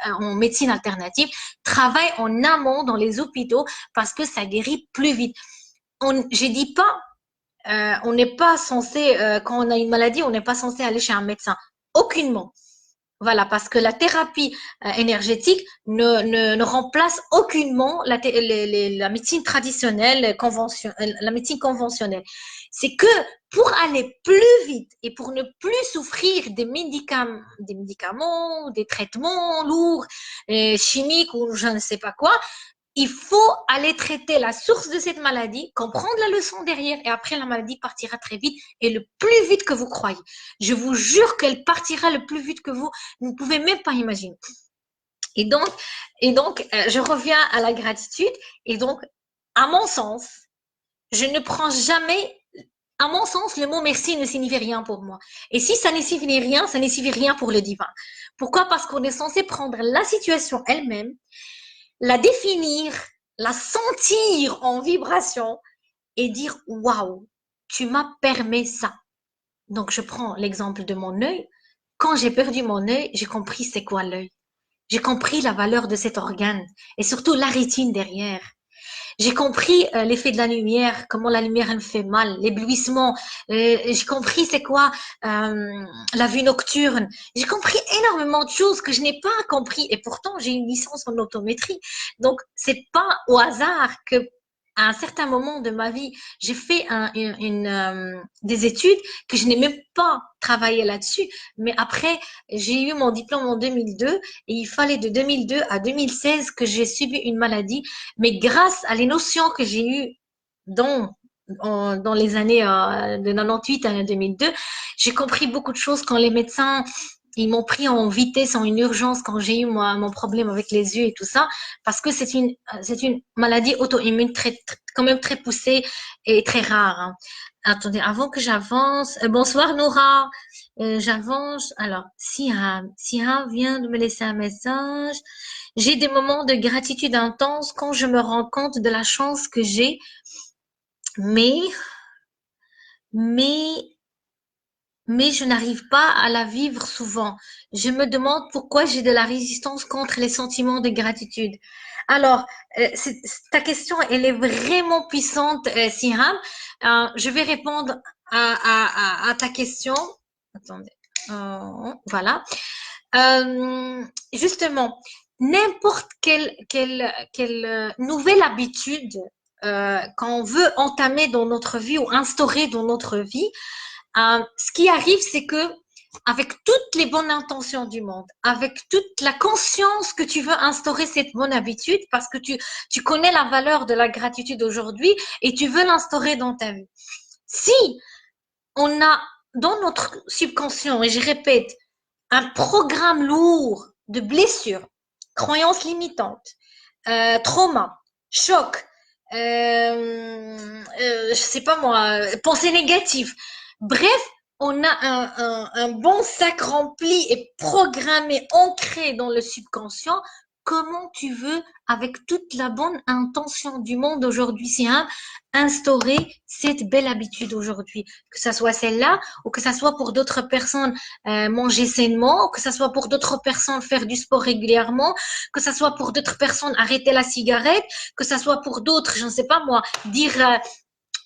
en médecine alternative travaillent en amont dans les hôpitaux parce que ça guérit plus vite. Je dis pas, on n'est pas censé, quand on a une maladie, on n'est pas censé aller chez un médecin. Aucunement. Voilà, parce que la thérapie énergétique ne remplace aucunement la médecine traditionnelle, la médecine conventionnelle. C'est que pour aller plus vite et pour ne plus souffrir des médicaments, des traitements lourds, chimiques ou je ne sais pas quoi, il faut aller traiter la source de cette maladie, comprendre la leçon derrière et après la maladie partira très vite et le plus vite que vous croyez. Je vous jure qu'elle partira le plus vite que vous ne pouvez même pas imaginer. Et donc, je reviens à la gratitude et donc, à mon sens, je ne prends jamais, à mon sens, le mot merci ne signifie rien pour moi. Et si ça ne signifie rien, ça ne signifie rien pour le divin. Pourquoi? Parce qu'on est censé prendre la situation elle-même, la définir, la sentir en vibration et dire waouh, tu m'as permis ça. Donc je prends l'exemple de mon œil. Quand j'ai perdu mon œil, j'ai compris c'est quoi l'œil. J'ai compris la valeur de cet organe et surtout la rétine derrière. J'ai compris l'effet de la lumière, comment la lumière elle me fait mal, l'éblouissement. J'ai compris c'est quoi la vue nocturne. J'ai compris énormément de choses que je n'ai pas compris et pourtant j'ai une licence en optométrie. Donc c'est pas au hasard que à un certain moment de ma vie, j'ai fait des études que je n'ai même pas travaillé là-dessus. Mais après, j'ai eu mon diplôme en 2002 et il fallait de 2002 à 2016 que j'ai subi une maladie. Mais grâce à les notions que j'ai eues dans les années de 98 à 2002, j'ai compris beaucoup de choses quand les médecins ils m'ont pris en vitesse, en une urgence quand j'ai eu moi mon problème avec les yeux et tout ça, parce que c'est une maladie auto-immune quand même très poussée et très rare. Hein. Attendez, avant que j'avance, bonsoir Nora, j'avance. Alors, Siha vient de me laisser un message. J'ai des moments de gratitude intense quand je me rends compte de la chance que j'ai, mais, mais, mais je n'arrive pas à la vivre souvent. Je me demande pourquoi j'ai de la résistance contre les sentiments de gratitude. Alors, ta question, elle est vraiment puissante, Siham. Je vais répondre à ta question. Attendez. Voilà. Justement, n'importe quelle nouvelle habitude qu'on veut entamer dans notre vie ou instaurer dans notre vie, ce qui arrive, c'est que avec toutes les bonnes intentions du monde, avec toute la conscience que tu veux instaurer cette bonne habitude, parce que tu connais la valeur de la gratitude aujourd'hui et tu veux l'instaurer dans ta vie. Si on a dans notre subconscient, et je répète, un programme lourd de blessures, croyances limitantes, trauma, choc, je sais pas moi, pensées négatives. Bref, on a un bon sac rempli et programmé, ancré dans le subconscient. Comment tu veux, avec toute la bonne intention du monde aujourd'hui, c'est instaurer cette belle habitude aujourd'hui, que ça soit celle-là ou que ça soit pour d'autres personnes manger sainement, que ça soit pour d'autres personnes faire du sport régulièrement, que ça soit pour d'autres personnes arrêter la cigarette, que ça soit pour d'autres, je ne sais pas moi, dire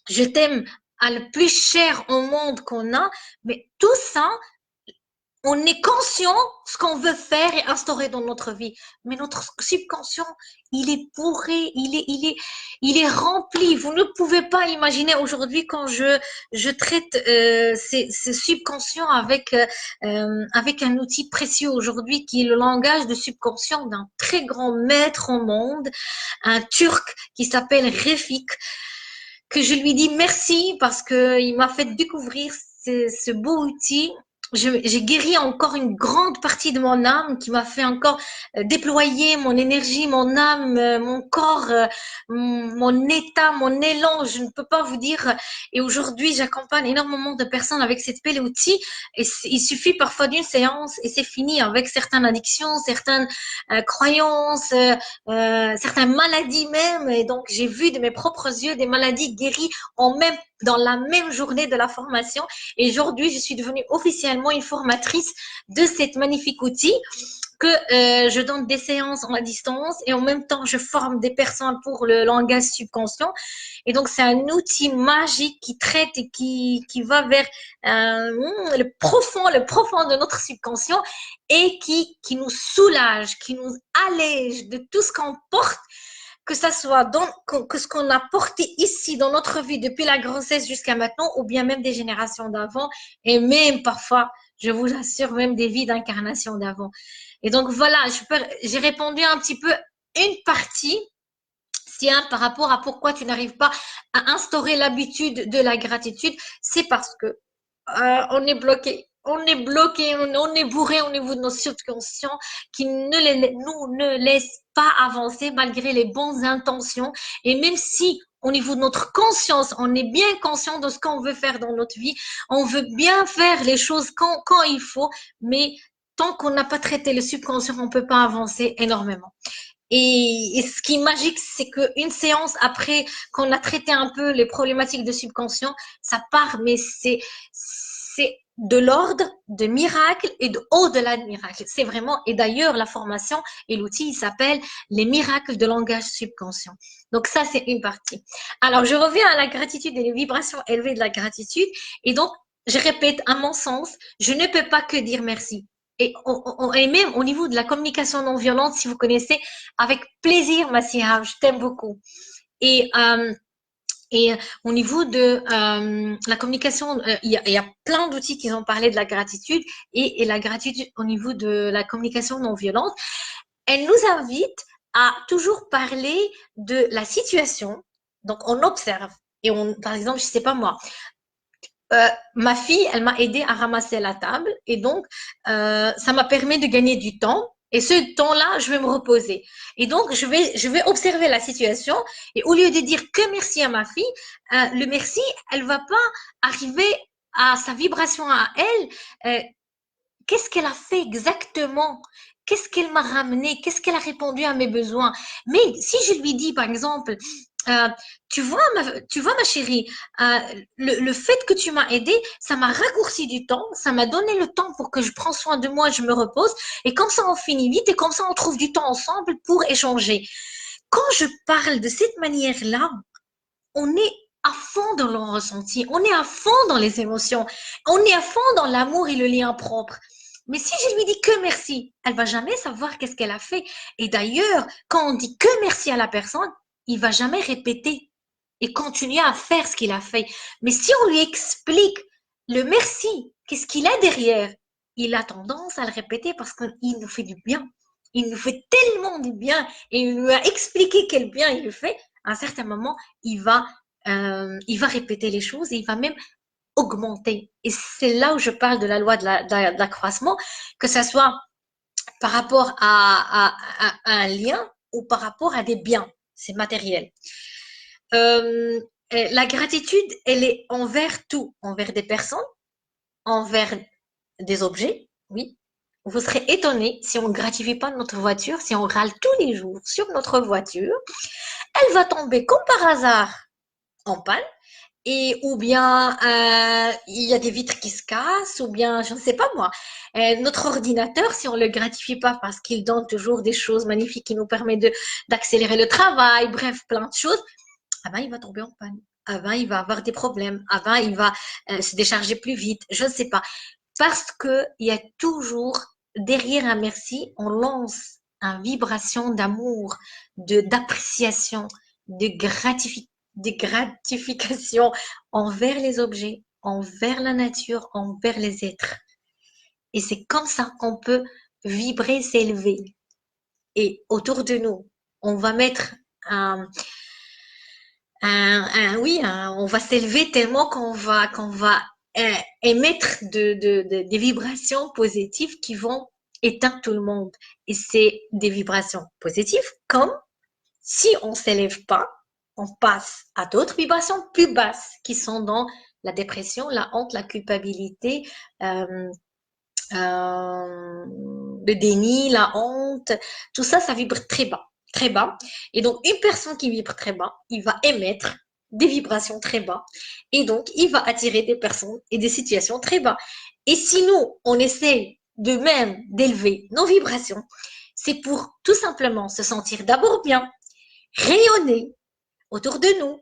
je t'aime à le plus cher au monde qu'on a, mais tout ça, on est conscient de ce qu'on veut faire et instaurer dans notre vie. Mais notre subconscient, il est bourré, il est rempli. Vous ne pouvez pas imaginer aujourd'hui quand je traite ces subconscients avec un outil précieux aujourd'hui qui est le langage de subconscient d'un très grand maître au monde, un Turc qui s'appelle Refik, que je lui dis merci parce qu'il m'a fait découvrir ce beau outil. J'ai guéri encore une grande partie de mon âme qui m'a fait encore déployer mon énergie, mon âme, mon corps, mon état, mon élan, je ne peux pas vous dire. Et aujourd'hui, j'accompagne énormément de personnes avec cette belle outil. Et il suffit parfois d'une séance et c'est fini avec certaines addictions, certaines croyances, certaines maladies même. Et donc, j'ai vu de mes propres yeux des maladies guéries dans la même journée de la formation. Et aujourd'hui, je suis devenue officiellement une formatrice de cet magnifique outil que je donne des séances à distance et en même temps, je forme des personnes pour le langage subconscient. Et donc, c'est un outil magique qui traite et qui va vers le profond de notre subconscient et qui nous soulage, qui nous allège de tout ce qu'on porte, que ça soit que ce qu'on a porté ici dans notre vie depuis la grossesse jusqu'à maintenant, ou bien même des générations d'avant, et même parfois, je vous assure, même des vies d'incarnation d'avant. Et donc voilà, j'ai répondu un petit peu une partie, par rapport à pourquoi tu n'arrives pas à instaurer l'habitude de la gratitude, c'est parce que on est bloqué. On est bloqué, on est bourré au niveau de nos subconscients qui nous ne laissent pas avancer malgré les bonnes intentions. Et même si au niveau de notre conscience, on est bien conscient de ce qu'on veut faire dans notre vie, on veut bien faire les choses quand il faut, mais tant qu'on n'a pas traité le subconscient, on ne peut pas avancer énormément. Et ce qui est magique, c'est qu'une séance après qu'on a traité un peu les problématiques de subconscient, ça part, mais c'est de l'ordre de miracle et de au-delà de miracle. C'est vraiment, et d'ailleurs, la formation et l'outil, il s'appelle les miracles de langage subconscient. Donc ça, c'est une partie. Alors, je reviens à la gratitude et les vibrations élevées de la gratitude. Et donc, je répète, à mon sens, je ne peux pas que dire merci. Et même au niveau de la communication non violente, si vous connaissez, avec plaisir, Massiha, je t'aime beaucoup. Et au niveau de la communication, il y a plein d'outils qui ont parlé de la gratitude et la gratitude au niveau de la communication non violente. Elle nous invite à toujours parler de la situation. Donc, on observe. Et par exemple, je sais pas moi, ma fille, elle m'a aidé à ramasser la table et donc ça m'a permis de gagner du temps. Et ce temps-là, je vais me reposer. Et donc, je vais observer la situation et au lieu de dire que merci à ma fille, le merci, elle va pas arriver à sa vibration à elle. Qu'est-ce qu'elle a fait exactement? Qu'est-ce qu'elle m'a ramené? Qu'est-ce qu'elle a répondu à mes besoins? Mais si je lui dis, par exemple, euh, tu vois, ma chérie, le fait que tu m'as aidé, ça m'a raccourci du temps, ça m'a donné le temps pour que je prends soin de moi, je me repose, et comme ça on finit vite, et comme ça on trouve du temps ensemble pour échanger. Quand je parle de cette manière-là, on est à fond dans le ressenti, on est à fond dans les émotions, on est à fond dans l'amour et le lien propre. Mais si je lui dis que merci, elle va jamais savoir qu'est-ce qu'elle a fait. Et d'ailleurs, quand on dit que merci à la personne, il va jamais répéter et continuer à faire ce qu'il a fait. Mais si on lui explique le merci, qu'est-ce qu'il a derrière, il a tendance à le répéter parce qu'il nous fait du bien. Il nous fait tellement du bien et il nous a expliqué quel bien il lui fait. À un certain moment, il va répéter les choses et il va même augmenter. Et c'est là où je parle de la loi de l'accroissement, que ce soit par rapport à un lien ou par rapport à des biens. C'est matériel. Euh, la gratitude, elle est envers tout, envers des personnes, envers des objets, oui. Vous serez étonné si on ne gratifie pas notre voiture, si on râle tous les jours sur notre voiture, elle va tomber comme par hasard en panne et ou bien il y a des vitres qui se cassent ou bien je ne sais pas moi notre ordinateur si on le gratifie pas parce qu'il donne toujours des choses magnifiques qui nous permettent de d'accélérer le travail, bref plein de choses, ah ben il va tomber en panne, ah ben il va avoir des problèmes, ah ben il va se décharger plus vite, je ne sais pas, parce que il y a toujours derrière un merci on lance une vibration d'amour, de d'appréciation, de gratification, des gratifications envers les objets, envers la nature, envers les êtres. Et c'est comme ça qu'on peut vibrer, s'élever. Et autour de nous, on va mettre on va s'élever tellement qu'on va émettre des vibrations positives qui vont éteindre tout le monde. Et c'est des vibrations positives comme si on ne s'élève pas, on passe à d'autres vibrations plus basses qui sont dans la dépression, la honte, la culpabilité, euh, le déni, la honte. Tout ça, ça vibre très bas, très bas. Et donc, une personne qui vibre très bas, il va émettre des vibrations très bas. Et donc, il va attirer des personnes et des situations très bas. Et si nous, on essaie de même d'élever nos vibrations, c'est pour tout simplement se sentir d'abord bien, rayonner autour de nous,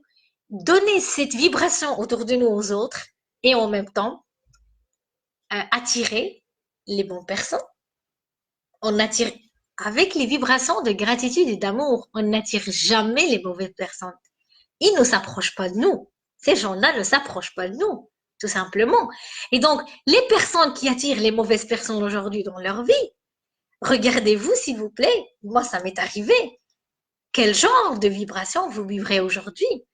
donner cette vibration autour de nous aux autres et en même temps attirer les bonnes personnes. On attire avec les vibrations de gratitude et d'amour, on n'attire jamais les mauvaises personnes. Ils ne s'approchent pas de nous. Ces gens-là ne s'approchent pas de nous, tout simplement. Et donc, les personnes qui attirent les mauvaises personnes aujourd'hui dans leur vie, regardez-vous s'il vous plaît. Moi, ça m'est arrivé. Quel genre de vibration vous vivrez aujourd'hui?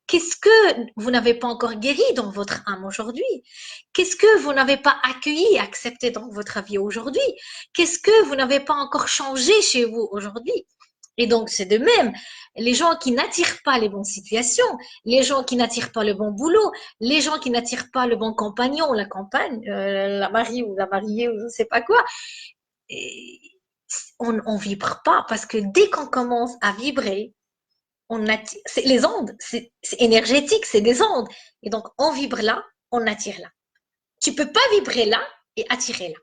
Qu'est-ce que vous n'avez pas encore guéri dans votre âme aujourd'hui? Qu'est-ce que vous n'avez pas accueilli, accepté dans votre vie aujourd'hui? Qu'est-ce que vous n'avez pas encore changé chez vous aujourd'hui? Et donc, c'est de même. Les gens qui n'attirent pas les bonnes situations, les gens qui n'attirent pas le bon boulot, les gens qui n'attirent pas le bon compagnon, la compagne, la mariée ou la mariée ou je ne sais pas quoi, et on vibre pas parce que dès qu'on commence à vibrer, on attire, c'est les ondes, c'est énergétique, c'est des ondes. Et donc, on vibre là, on attire là. Tu peux pas vibrer là et attirer là.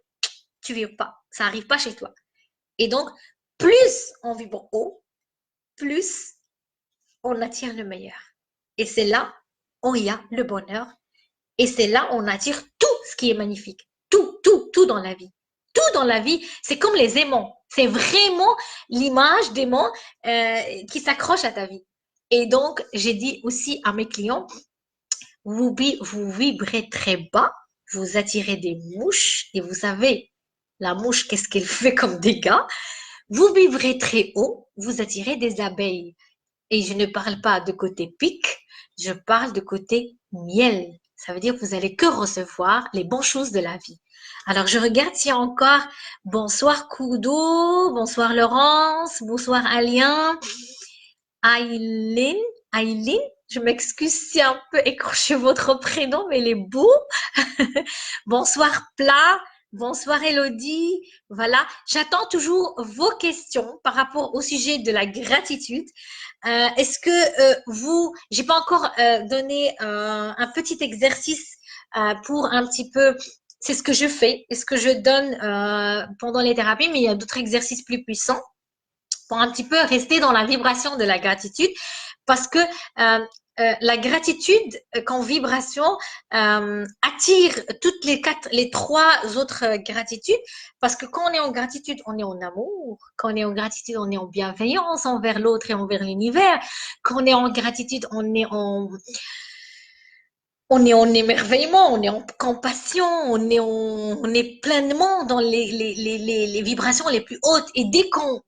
Tu vibres pas. Ça arrive pas chez toi. Et donc, plus on vibre haut, plus on attire le meilleur. Et c'est là où il y a le bonheur. Et c'est là où on attire tout ce qui est magnifique. Tout, tout, tout dans la vie. Tout dans la vie, c'est comme les aimants. C'est vraiment l'image d'aimant qui s'accroche à ta vie. Et donc, j'ai dit aussi à mes clients, vous vibrez très bas, vous attirez des mouches, et vous savez, la mouche, qu'est-ce qu'elle fait comme dégâts? Vous vibrez très haut, vous attirez des abeilles. Et je ne parle pas de côté pic, je parle de côté miel. Ça veut dire que vous allez que recevoir les bonnes choses de la vie. Alors, je regarde s'il y a encore bonsoir Kudo, bonsoir Laurence, bonsoir Alien, Aileen, Aileen, je m'excuse si un peu écorché votre prénom, mais il est beau. Bonsoir Plat, bonsoir Elodie. Voilà, j'attends toujours vos questions par rapport au sujet de la gratitude. Est-ce que j'ai pas encore donné un petit exercice pour un petit peu, c'est ce que je fais et ce que je donne pendant les thérapies, mais il y a d'autres exercices plus puissants pour un petit peu rester dans la vibration de la gratitude parce que la gratitude qu'en vibration attire toutes les trois autres gratitudes parce que quand on est en gratitude, on est en amour. Quand on est en gratitude, on est en bienveillance envers l'autre et envers l'univers. Quand on est en gratitude, on est en émerveillement, on est en compassion, on est pleinement dans les vibrations les plus hautes. Et dès qu'on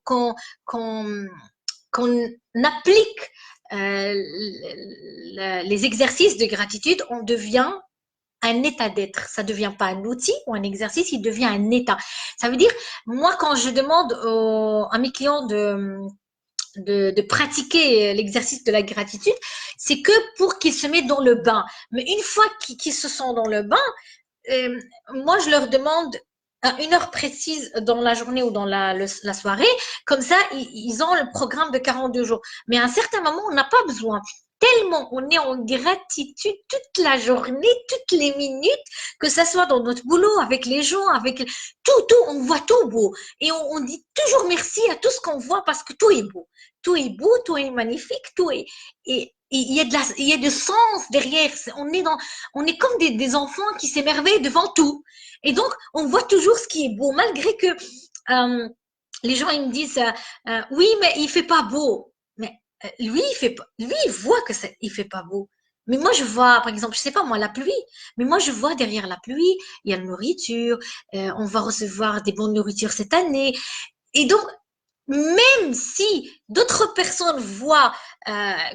applique les exercices de gratitude, on devient un état d'être. Ça ne devient pas un outil ou un exercice, il devient un état. Ça veut dire, moi, quand je demande à mes clients de pratiquer l'exercice de la gratitude, c'est que pour qu'ils se mettent dans le bain. Mais une fois qu'ils se sont dans le bain, moi, je leur demande à une heure précise dans la journée ou dans la soirée. Comme ça, ils ont le programme de 42 jours. Mais à un certain moment, on n'a pas besoin. Tellement on est en gratitude toute la journée, toutes les minutes, que ça soit dans notre boulot, avec les gens, avec tout, on voit tout beau. Et on dit toujours merci à tout ce qu'on voit parce que tout est beau. Tout est beau, tout est magnifique, tout est. Et il y a de sens derrière. On est comme des enfants qui s'émerveillent devant tout. Et donc, on voit toujours ce qui est beau, malgré que les gens ils me disent oui, mais il fait pas beau. Mais lui, il voit que il fait pas beau. Mais moi, je vois, par exemple, je sais pas moi, la pluie. Mais moi, je vois derrière la pluie, il y a la nourriture. On va recevoir des bonnes nourritures cette année. Et donc, même si d'autres personnes voient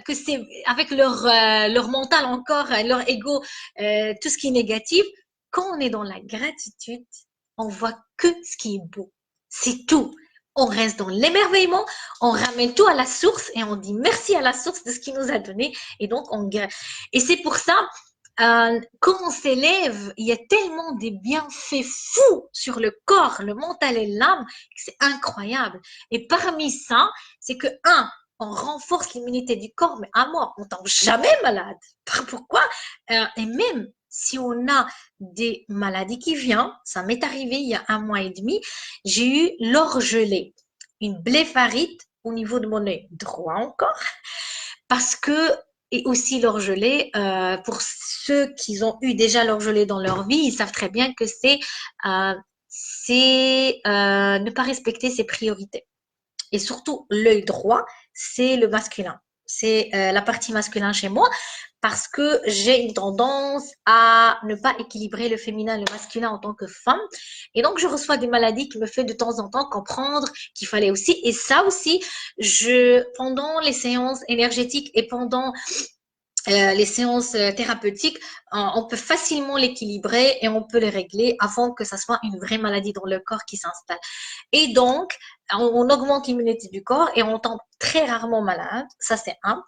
que c'est avec leur mental encore, leur ego, tout ce qui est négatif, quand on est dans la gratitude, on voit que ce qui est beau. C'est tout. On reste dans l'émerveillement, on ramène tout à la source et on dit merci à la source de ce qu'il nous a donné. Et donc, et c'est pour ça, quand on s'élève, il y a tellement des bienfaits fous sur le corps, le mental et l'âme, que c'est incroyable. Et parmi ça, c'est que, on renforce l'immunité du corps, mais à mort, on ne tombe jamais malade. Pourquoi? Et même si on a des maladies qui viennent, ça m'est arrivé il y a 1 mois et demi, j'ai eu l'orgelée, une blépharite au niveau de mon œil droit encore, parce que et aussi l'orgelée, pour ceux qui ont eu déjà l'orgelée dans leur vie, ils savent très bien que c'est ne pas respecter ses priorités. Et surtout, l'œil droit, c'est le masculin. C'est la partie masculine chez moi parce que j'ai une tendance à ne pas équilibrer le féminin et le masculin en tant que femme. Et donc, je reçois des maladies qui me fait de temps en temps comprendre qu'il fallait aussi. Et ça aussi, pendant les séances énergétiques et pendant les séances thérapeutiques, on peut facilement l'équilibrer et on peut le régler avant que ça soit une vraie maladie dans le corps qui s'installe. Et donc, on augmente l'immunité du corps et on tombe très rarement malade. Ça, c'est un.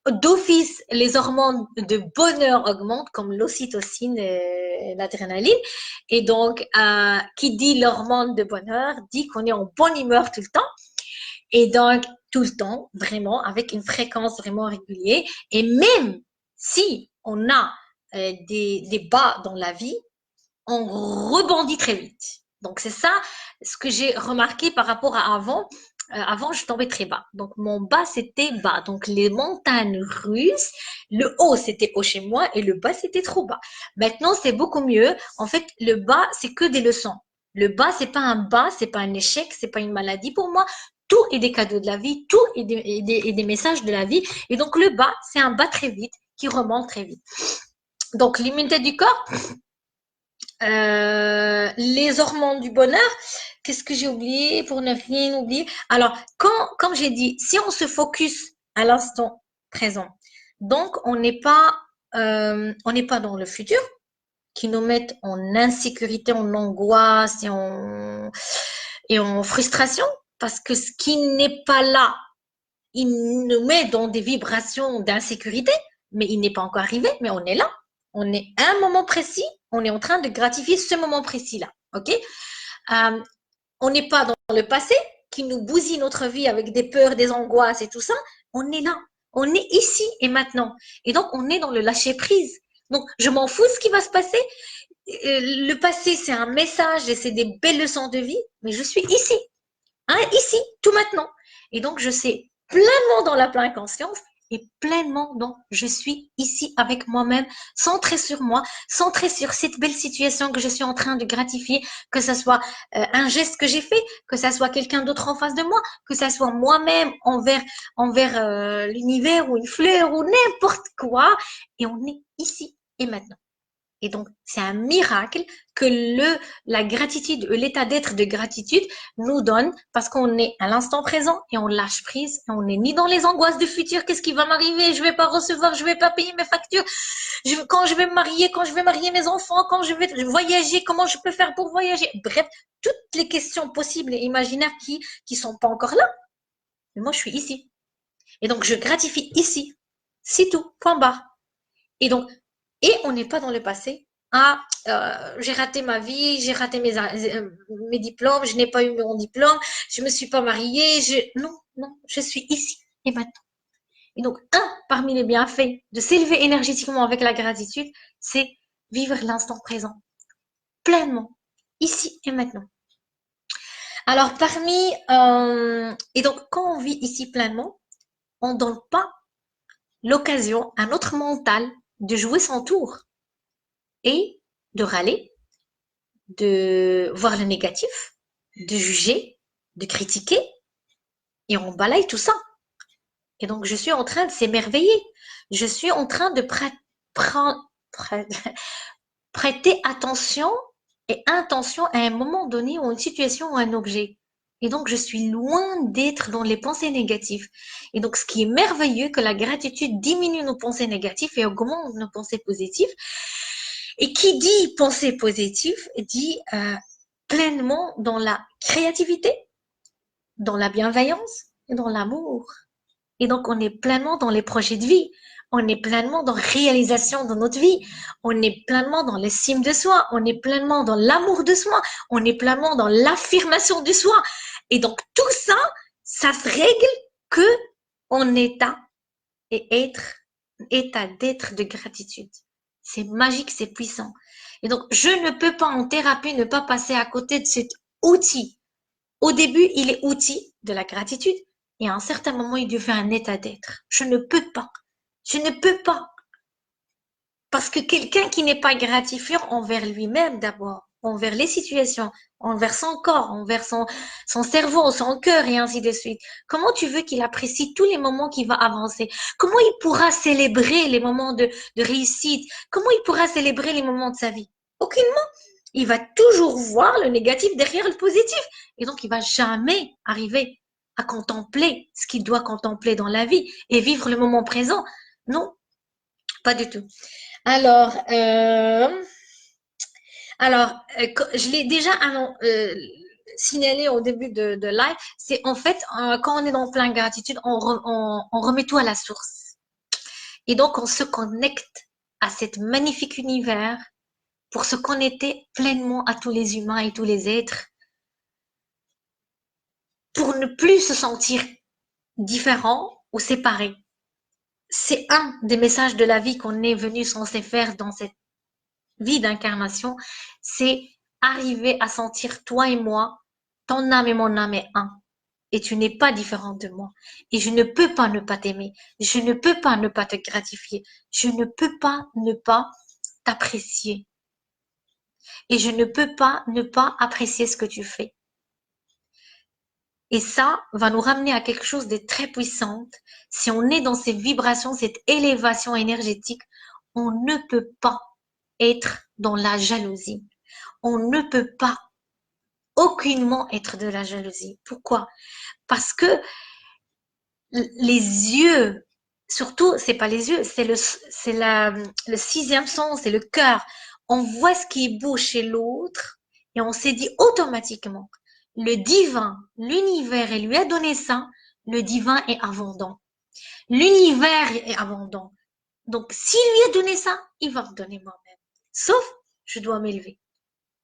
D'office, les hormones de bonheur augmentent comme l'ocytocine et l'adrénaline. Et donc, qui dit l'hormone de bonheur dit qu'on est en bonne humeur tout le temps. Et donc, tout le temps, vraiment, avec une fréquence vraiment régulière. Et même si on a des bas dans la vie, on rebondit très vite. Donc, c'est ça ce que j'ai remarqué par rapport à avant. Avant, je tombais très bas. Donc, mon bas, c'était bas. Donc, les montagnes russes, le haut, c'était haut chez moi et le bas, c'était trop bas. Maintenant, c'est beaucoup mieux. En fait, le bas, c'est que des leçons. Le bas, c'est pas un échec, c'est pas une maladie pour moi. Tout est des cadeaux de la vie, tout est des messages de la vie. Et donc, le bas, c'est un bas très vite qui remonte très vite. Donc, l'immunité du corps, les hormones du bonheur. Qu'est-ce que j'ai oublié pour ne rien oublier? Alors, comme j'ai dit, si on se focus à l'instant présent, donc on n'est pas dans le futur qui nous met en insécurité, en angoisse et en frustration, parce que ce qui n'est pas là, il nous met dans des vibrations d'insécurité, mais il n'est pas encore arrivé, mais on est là. On est à un moment précis, on est en train de gratifier ce moment précis-là. OK? On n'est pas dans le passé qui nous bousille notre vie avec des peurs, des angoisses et tout ça. On est là. On est ici et maintenant. Et donc, on est dans le lâcher prise. Donc, je m'en fous de ce qui va se passer. Le passé, c'est un message et c'est des belles leçons de vie, mais je suis ici. Hein, ici, tout maintenant. Et donc, je sais pleinement dans la pleine conscience et pleinement dans je suis ici avec moi-même, centré sur moi, centré sur cette belle situation que je suis en train de gratifier, que ce soit un geste que j'ai fait, que ce soit quelqu'un d'autre en face de moi, que ce soit moi-même envers l'univers ou une fleur ou n'importe quoi. Et on est ici et maintenant. Et donc, c'est un miracle que la gratitude, l'état d'être de gratitude nous donne parce qu'on est à l'instant présent et on lâche prise et on n'est ni dans les angoisses du futur, qu'est-ce qui va m'arriver, je vais pas recevoir, je vais pas payer mes factures, quand je vais me marier, quand je vais marier mes enfants, quand je vais voyager, comment je peux faire pour voyager. Bref, toutes les questions possibles et imaginaires qui sont pas encore là. Mais moi, je suis ici. Et donc, je gratifie ici. C'est tout. Point barre. Et donc, on n'est pas dans le passé. Ah, j'ai raté ma vie, j'ai raté mes diplômes, je n'ai pas eu mon diplôme, je me suis pas mariée. Non, non, je suis ici et maintenant. Et donc, parmi les bienfaits de s'élever énergétiquement avec la gratitude, c'est vivre l'instant présent, pleinement, ici et maintenant. Alors, et donc, quand on vit ici pleinement, on ne donne pas l'occasion à notre mental de jouer son tour et de râler, de voir le négatif, de juger, de critiquer, et on balaye tout ça. Et donc, je suis en train de s'émerveiller. Je suis en train de prêter attention et intention à un moment donné ou une situation ou un objet. Et donc, je suis loin d'être dans les pensées négatives. Et donc, ce qui est merveilleux, que la gratitude diminue nos pensées négatives et augmente nos pensées positives. Et qui dit pensée positive dit pleinement dans la créativité, dans la bienveillance et dans l'amour. Et donc, on est pleinement dans les projets de vie. On est pleinement dans la réalisation de notre vie. On est pleinement dans l'estime de soi. On est pleinement dans l'amour de soi. On est pleinement dans l'affirmation de soi. Et donc, tout ça, ça se règle que en état d'être de gratitude. C'est magique, c'est puissant. Et donc, je ne peux pas en thérapie ne pas passer à côté de cet outil. Au début, il est outil de la gratitude et à un certain moment, il devient un état d'être. Je ne peux pas. Je ne peux pas. Parce que quelqu'un qui n'est pas gratifiant envers lui-même d'abord, envers les situations, envers son corps, envers son cerveau, son cœur et ainsi de suite. Comment tu veux qu'il apprécie tous les moments qu'il va avancer? Comment il pourra célébrer les moments de réussite? Comment il pourra célébrer les moments de sa vie? Aucunement. Il va toujours voir le négatif derrière le positif. Et donc, il va jamais arriver à contempler ce qu'il doit contempler dans la vie et vivre le moment présent. Non, pas du tout. Alors, je l'ai déjà signalé au début de live, c'est en fait, quand on est dans plein gratitude, on remet tout à la source. Et donc, on se connecte à cet magnifique univers pour se connecter pleinement à tous les humains et tous les êtres, pour ne plus se sentir différent ou séparé. c'est un des messages de la vie qu'on est venu censé faire dans cette vie d'incarnation, c'est arriver à sentir toi et moi, ton âme et mon âme est un. Et tu n'es pas différent de moi. Et je ne peux pas ne pas t'aimer. Je ne peux pas ne pas te gratifier. Je ne peux pas ne pas t'apprécier. Et je ne peux pas ne pas apprécier ce que tu fais. Et ça va nous ramener à quelque chose de très puissant. Si on est dans ces vibrations, cette élévation énergétique, on ne peut pas être dans la jalousie. On ne peut pas aucunement être de la jalousie. Pourquoi? Parce que les yeux, surtout, c'est pas les yeux, le sixième sens, c'est le cœur. On voit ce qui est beau chez l'autre et on s'est dit automatiquement, le divin, l'univers, il lui a donné ça, le divin est abondant. L'univers est abondant. Donc, s'il lui a donné ça, il va me donner moi-même. Sauf, je dois m'élever.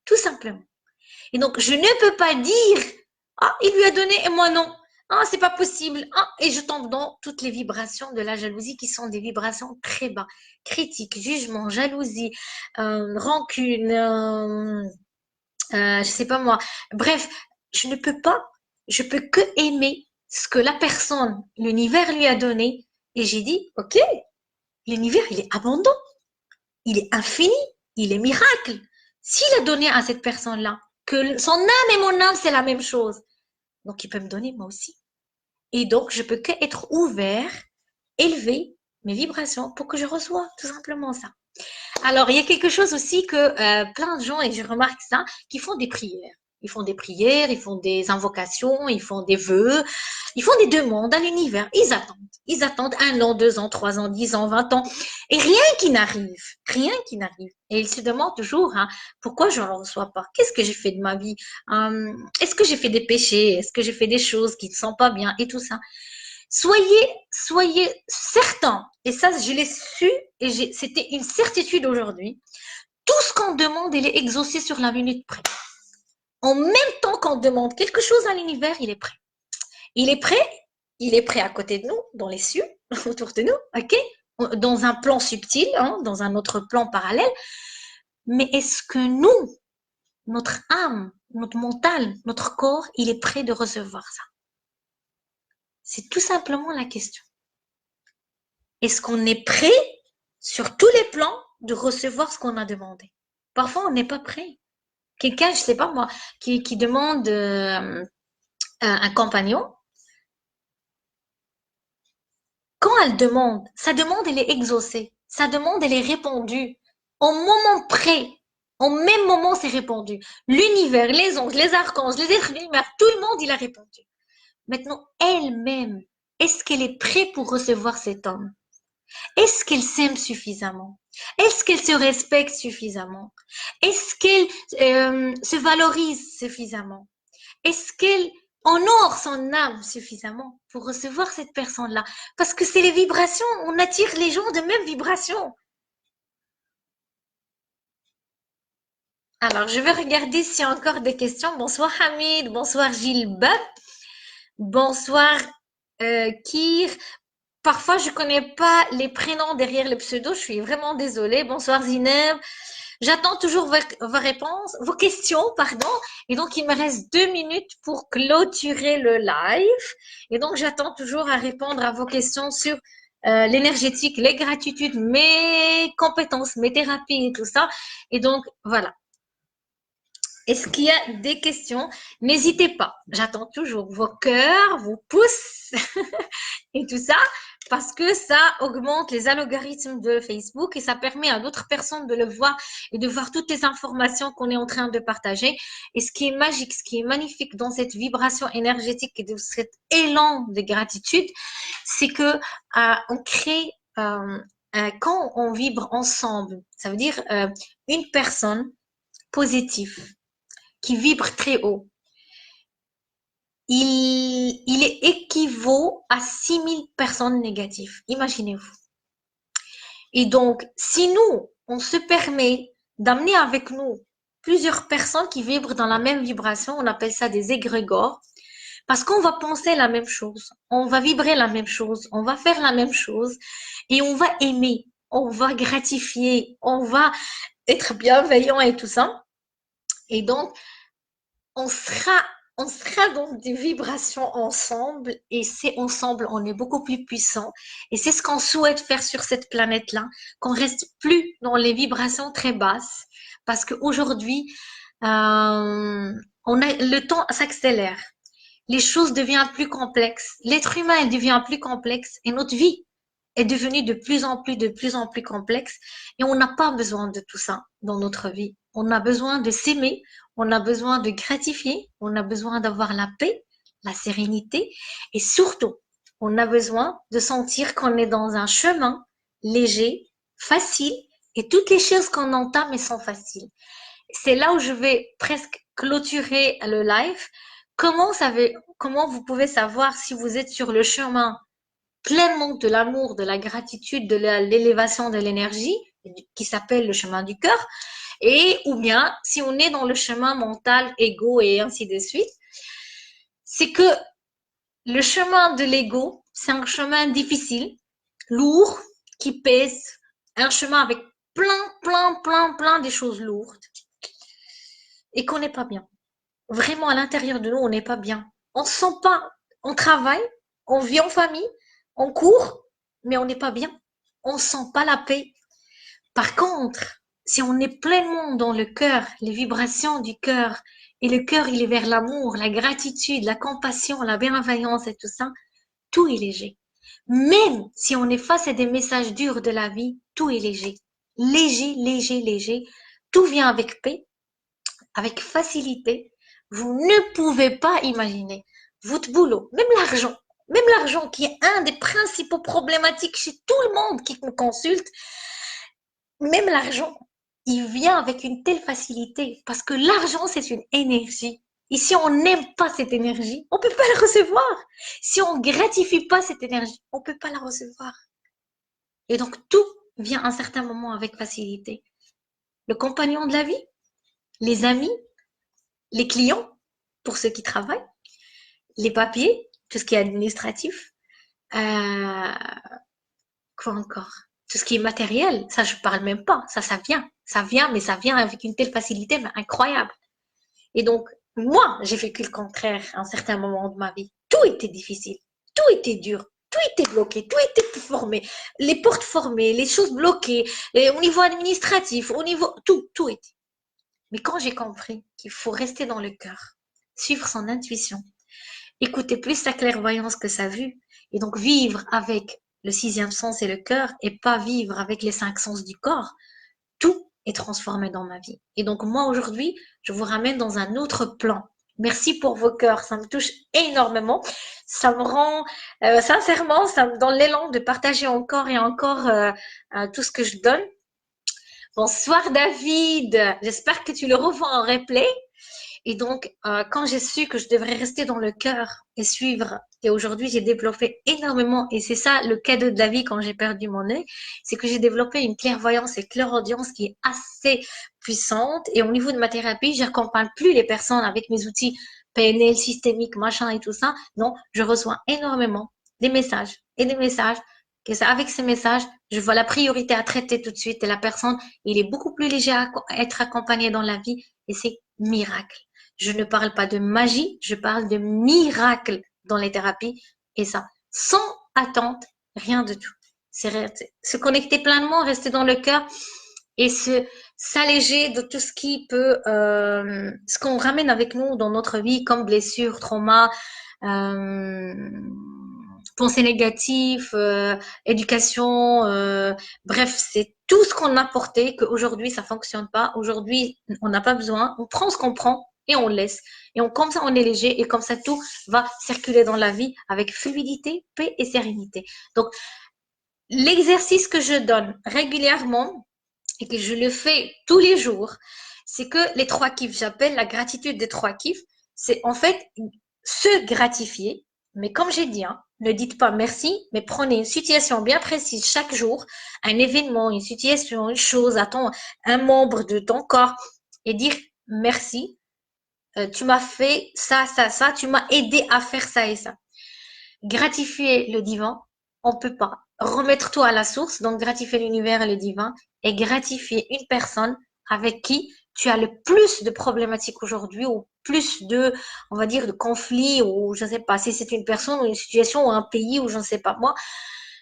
Tout simplement. Et donc, je ne peux pas dire, ah, il lui a donné et moi non. Ah, c'est pas possible. Ah, et je tombe dans toutes les vibrations de la jalousie qui sont des vibrations très bas. Critique, jugement, jalousie, rancune, je sais pas moi. Bref, je ne peux pas, je peux que aimer ce que la personne, l'univers lui a donné. Et j'ai dit, ok, l'univers, il est abondant, il est infini, il est miracle. S'il a donné à cette personne-là, que son âme et mon âme, c'est la même chose. Donc, il peut me donner moi aussi. Et donc, je peux qu'être ouvert, élever mes vibrations pour que je reçoive tout simplement ça. Alors, il y a quelque chose aussi que plein de gens, et je remarque ça, qui font des prières. Ils font des prières, ils font des invocations, ils font des vœux, ils font des demandes à l'univers. Ils attendent. Ils attendent 1 an, 2 ans, 3 ans, 10 ans, 20 ans. Et rien qui n'arrive. Rien qui n'arrive. Et ils se demandent toujours, hein, pourquoi je n'en reçois pas? Qu'est-ce que j'ai fait de ma vie? Est-ce que j'ai fait des péchés? Est-ce que j'ai fait des choses qui ne sont pas bien? Et tout ça. Soyez certains, et ça je l'ai su, et c'était une certitude aujourd'hui, tout ce qu'on demande, il est exaucé sur la minute près. En même temps qu'on demande quelque chose à l'univers, il est prêt. Il est prêt à côté de nous, dans les cieux, autour de nous, ok? Dans un plan subtil, hein, dans un autre plan parallèle. Mais est-ce que nous, notre âme, notre mental, notre corps, il est prêt de recevoir ça? C'est tout simplement la question. Est-ce qu'on est prêt sur tous les plans de recevoir ce qu'on a demandé? Parfois, on n'est pas prêt. Quelqu'un, je sais pas moi, qui demande un compagnon, quand elle demande, sa demande, elle est exaucée. Sa demande, elle est répondue. Au moment près, au même moment, c'est répondu. L'univers, les anges, les archanges, les êtres lumière, tout le monde, il a répondu. Maintenant, elle-même, est-ce qu'elle est prête pour recevoir cet homme? Est-ce qu'elle s'aime suffisamment? Est-ce qu'elle se respecte suffisamment? Est-ce qu'elle se valorise suffisamment? Est-ce qu'elle honore son âme suffisamment pour recevoir cette personne-là? Parce que c'est les vibrations, on attire les gens de même vibration. Alors, je vais regarder s'il y a encore des questions. Bonsoir Hamid, bonsoir Gilles Bab, bonsoir Kir. Parfois, je connais pas les prénoms derrière les pseudos. Je suis vraiment désolée. Bonsoir Zineb. J'attends toujours vos réponses, vos questions, pardon. Et donc, il me reste 2 minutes pour clôturer le live. Et donc, j'attends toujours à répondre à vos questions sur l'énergétique, les gratitudes, mes compétences, mes thérapies et tout ça. Et donc, voilà. Est-ce qu'il y a des questions? N'hésitez pas. J'attends toujours vos cœurs, vos pouces et tout ça parce que ça augmente les algorithmes de Facebook et ça permet à d'autres personnes de le voir et de voir toutes les informations qu'on est en train de partager. Et ce qui est magique, ce qui est magnifique dans cette vibration énergétique et de cet élan de gratitude, c'est que on crée quand on vibre ensemble, ça veut dire une personne positive qui vibre très haut, il est équivaut à 6000 personnes négatives. Imaginez-vous. Et donc, si nous, on se permet d'amener avec nous plusieurs personnes qui vibrent dans la même vibration, on appelle ça des égrégores, Parce qu'on va penser la même chose, on va vibrer la même chose, on va faire la même chose et on va aimer, on va gratifier, on va être bienveillant et tout ça. Et donc, on sera, on sera dans des vibrations ensemble et c'est ensemble, on est beaucoup plus puissant. Et c'est ce qu'on souhaite faire sur cette planète-là, qu'on reste plus dans les vibrations très basses parce qu'aujourd'hui, le temps s'accélère. Les choses deviennent plus complexes. L'être humain, il devient plus complexe et notre vie est devenue de plus en plus complexe et on n'a pas besoin de tout ça dans notre vie. On a besoin de s'aimer, on a besoin de gratifier, on a besoin d'avoir la paix, la sérénité et surtout, on a besoin de sentir qu'on est dans un chemin léger, facile et toutes les choses qu'on entame, elles sont faciles. C'est là où je vais presque clôturer le live. Comment vous pouvez savoir si vous êtes sur le chemin pleinement de l'amour, de la gratitude, de l'élévation de l'énergie, qui s'appelle le chemin du cœur, et ou bien si on est dans le chemin mental, égo et ainsi de suite, c'est que le chemin de l'ego, c'est un chemin difficile, lourd, qui pèse, un chemin avec plein de choses lourdes et qu'on n'est pas bien. Vraiment, à l'intérieur de nous, on n'est pas bien. On se sent pas, on travaille, on vit en famille, on court, mais on n'est pas bien. On sent pas la paix. Par contre, si on est pleinement dans le cœur, les vibrations du cœur, et le cœur, il est vers l'amour, la gratitude, la compassion, la bienveillance et tout ça, tout est léger. Même si on est face à des messages durs de la vie, tout est léger. Léger. Tout vient avec paix, avec facilité. Vous ne pouvez pas imaginer votre boulot, même l'argent qui est un des principaux problématiques chez tout le monde qui me consulte, même l'argent, il vient avec une telle facilité parce que l'argent, c'est une énergie. Et si on n'aime pas cette énergie, on ne peut pas la recevoir. Si on ne gratifie pas cette énergie, on ne peut pas la recevoir. Et donc, tout vient à un certain moment avec facilité. Le compagnon de la vie, les amis, les clients, pour ceux qui travaillent, les papiers, tout ce qui est administratif, euh, quoi encore? Tout ce qui est matériel, ça je parle même pas, ça vient, mais ça vient avec une telle facilité, mais incroyable. Et donc, moi, j'ai vécu le contraire à un certain moment de ma vie. Tout était difficile, tout était dur, tout était bloqué, tout était formé, les portes formées, les choses bloquées, et au niveau administratif, au niveau, tout était. Mais quand j'ai compris qu'il faut rester dans le cœur, suivre son intuition, écouter plus sa clairvoyance que sa vue, et donc vivre avec le sixième sens et le cœur, et pas vivre avec les cinq sens du corps, tout est transformé dans ma vie. Et donc moi aujourd'hui, je vous ramène dans un autre plan. Merci pour vos cœurs, ça me touche énormément. Ça me rend, sincèrement, ça me donne l'élan de partager encore et encore tout ce que je donne. Bonsoir David, j'espère que tu le revois en replay. Et donc, quand j'ai su que je devrais rester dans le cœur et suivre, et aujourd'hui j'ai développé énormément, et c'est ça le cadeau de la vie quand j'ai perdu mon œil, c'est que j'ai développé une clairvoyance et clairaudience qui est assez puissante. Et au niveau de ma thérapie, je n'accompagne plus les personnes avec mes outils PNL, systémique, machin et tout ça. Non, je reçois énormément des messages et des messages. Avec ces messages, je vois la priorité à traiter tout de suite et la personne, il est beaucoup plus léger à être accompagné dans la vie et c'est miracle. Je ne parle pas de magie, je parle de miracle dans les thérapies et ça, sans attente, rien de tout. C'est se connecter pleinement, rester dans le cœur et s'alléger de tout ce qui peut, ce qu'on ramène avec nous dans notre vie comme blessures, traumas, pensées négatives, éducation, bref, c'est tout ce qu'on a porté qu'aujourd'hui ça fonctionne pas. Aujourd'hui, on n'a pas besoin. On prend ce qu'on prend et on laisse. Et comme ça, on est léger et comme ça, tout va circuler dans la vie avec fluidité, paix et sérénité. Donc, l'exercice que je donne régulièrement et que je le fais tous les jours, c'est que les trois kiffs, j'appelle la gratitude des trois kiffs, c'est en fait se gratifier. Mais comme j'ai dit, hein, ne dites pas merci, mais prenez une situation bien précise chaque jour, un événement, une situation, une chose, un membre de ton corps et dire merci tu m'as fait ça, ça, ça, tu m'as aidé à faire ça et ça. Gratifier le divin, on peut pas. Remettre tout à la source, donc gratifier l'univers et le divin, et gratifier une personne avec qui tu as le plus de problématiques aujourd'hui, ou plus de, on va dire, de conflits, ou je ne sais pas, si c'est une personne ou une situation ou un pays, ou je ne sais pas moi.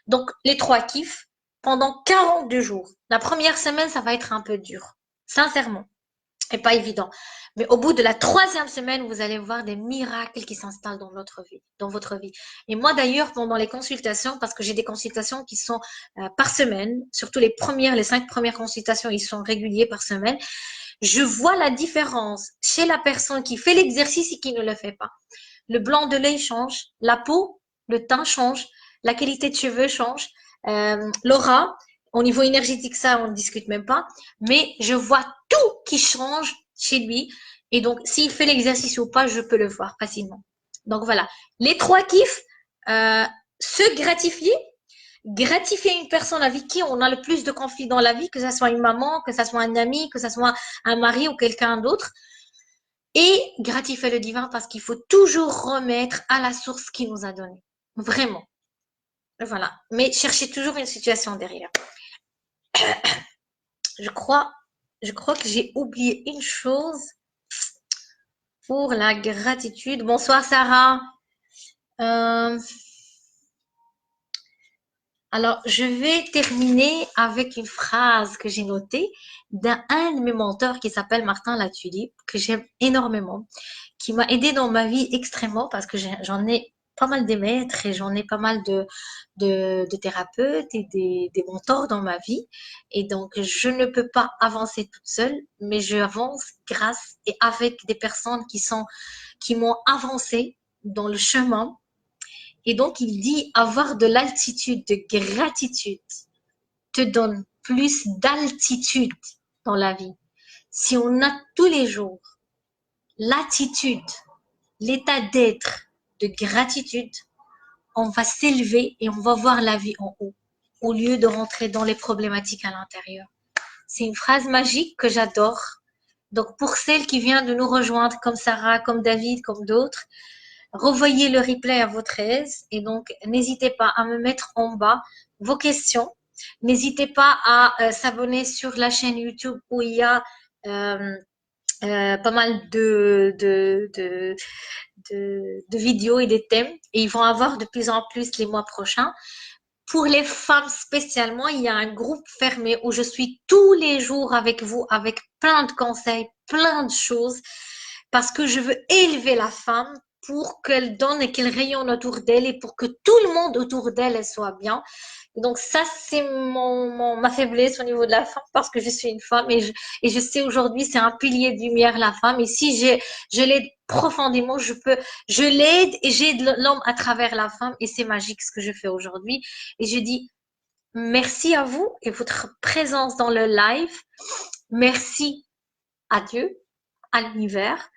Donc, les trois kiffs pendant 42 jours. La première semaine, ça va être un peu dur. Sincèrement et pas évident. Mais au bout de la troisième semaine, vous allez voir des miracles qui s'installent dans notre vie, dans votre vie. Et moi d'ailleurs, pendant les consultations, parce que j'ai des consultations qui sont par semaine, surtout les 5 premières consultations, ils sont réguliers par semaine. Je vois la différence chez la personne qui fait l'exercice et qui ne le fait pas. Le blanc de l'œil change, la peau, le teint change, la qualité de cheveux change, l'aura. Au niveau énergétique, ça, on ne discute même pas. Mais je vois tout qui change chez lui. Et donc, s'il fait l'exercice ou pas, je peux le voir facilement. Donc voilà. Les trois kiffs, se gratifier, gratifier une personne avec qui on a le plus de conflits dans la vie, que ce soit une maman, que ce soit un ami, que ce soit un mari ou quelqu'un d'autre. Et gratifier le divin parce qu'il faut toujours remettre à la source ce qu'il nous a donné. Vraiment. Voilà. Mais cherchez toujours une situation derrière. Je crois, je crois que j'ai oublié une chose pour la gratitude. Bonsoir Sarah. Euh, alors, je vais terminer avec une phrase que j'ai notée d'un de mes mentors qui s'appelle Martin Latulippe, que j'aime énormément, qui m'a aidé dans ma vie extrêmement parce que j'en ai pas mal des maîtres et j'en ai pas mal de thérapeutes et des mentors dans ma vie. Et donc, je ne peux pas avancer toute seule, mais je avance grâce et avec des personnes qui m'ont avancé dans le chemin. Et donc, il dit avoir de l'altitude, de gratitude, te donne plus d'altitude dans la vie. Si on a tous les jours l'attitude, l'état d'être de gratitude, on va s'élever et on va voir la vie en haut, au lieu de rentrer dans les problématiques à l'intérieur. C'est une phrase magique que j'adore. Donc, pour celles qui viennent de nous rejoindre, comme Sarah, comme David, comme d'autres, revoyez le replay à votre aise et donc n'hésitez pas à me mettre en bas vos questions. N'hésitez pas à s'abonner sur la chaîne YouTube où il y a pas mal de vidéos et des thèmes et ils vont avoir de plus en plus les mois prochains. Pour les femmes spécialement, il y a un groupe fermé où je suis tous les jours avec vous, avec plein de conseils, plein de choses, parce que je veux élever la femme pour qu'elle donne et qu'elle rayonne autour d'elle et pour que tout le monde autour d'elle soit bien. Donc ça, c'est ma faiblesse au niveau de la femme parce que je suis une femme et je sais aujourd'hui, c'est un pilier de lumière, la femme. Et si je l'aide profondément, je l'aide et j'aide l'homme à travers la femme et c'est magique ce que je fais aujourd'hui. Et je dis merci à vous et votre présence dans le live. Merci à Dieu, à l'univers,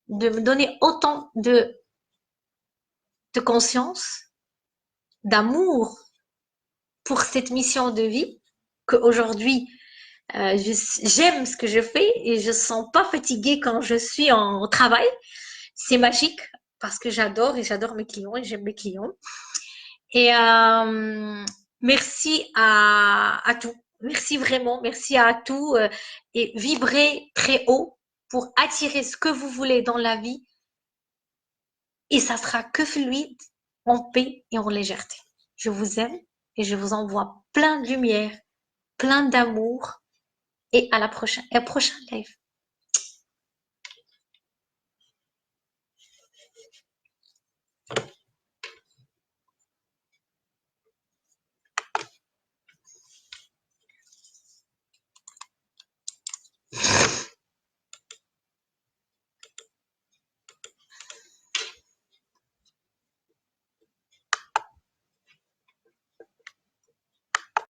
de me donner autant de conscience, d'amour pour cette mission de vie qu'aujourd'hui, j'aime ce que je fais et je ne sens pas fatiguée quand je suis en travail. C'est magique parce que j'adore et j'adore mes clients et j'aime mes clients. Et merci à tout. Merci vraiment, merci à tout et vibrez très haut pour attirer ce que vous voulez dans la vie et ça sera que fluide, en paix et en légèreté. Je vous aime et je vous envoie plein de lumière, plein d'amour et à la prochaine, et au prochain live.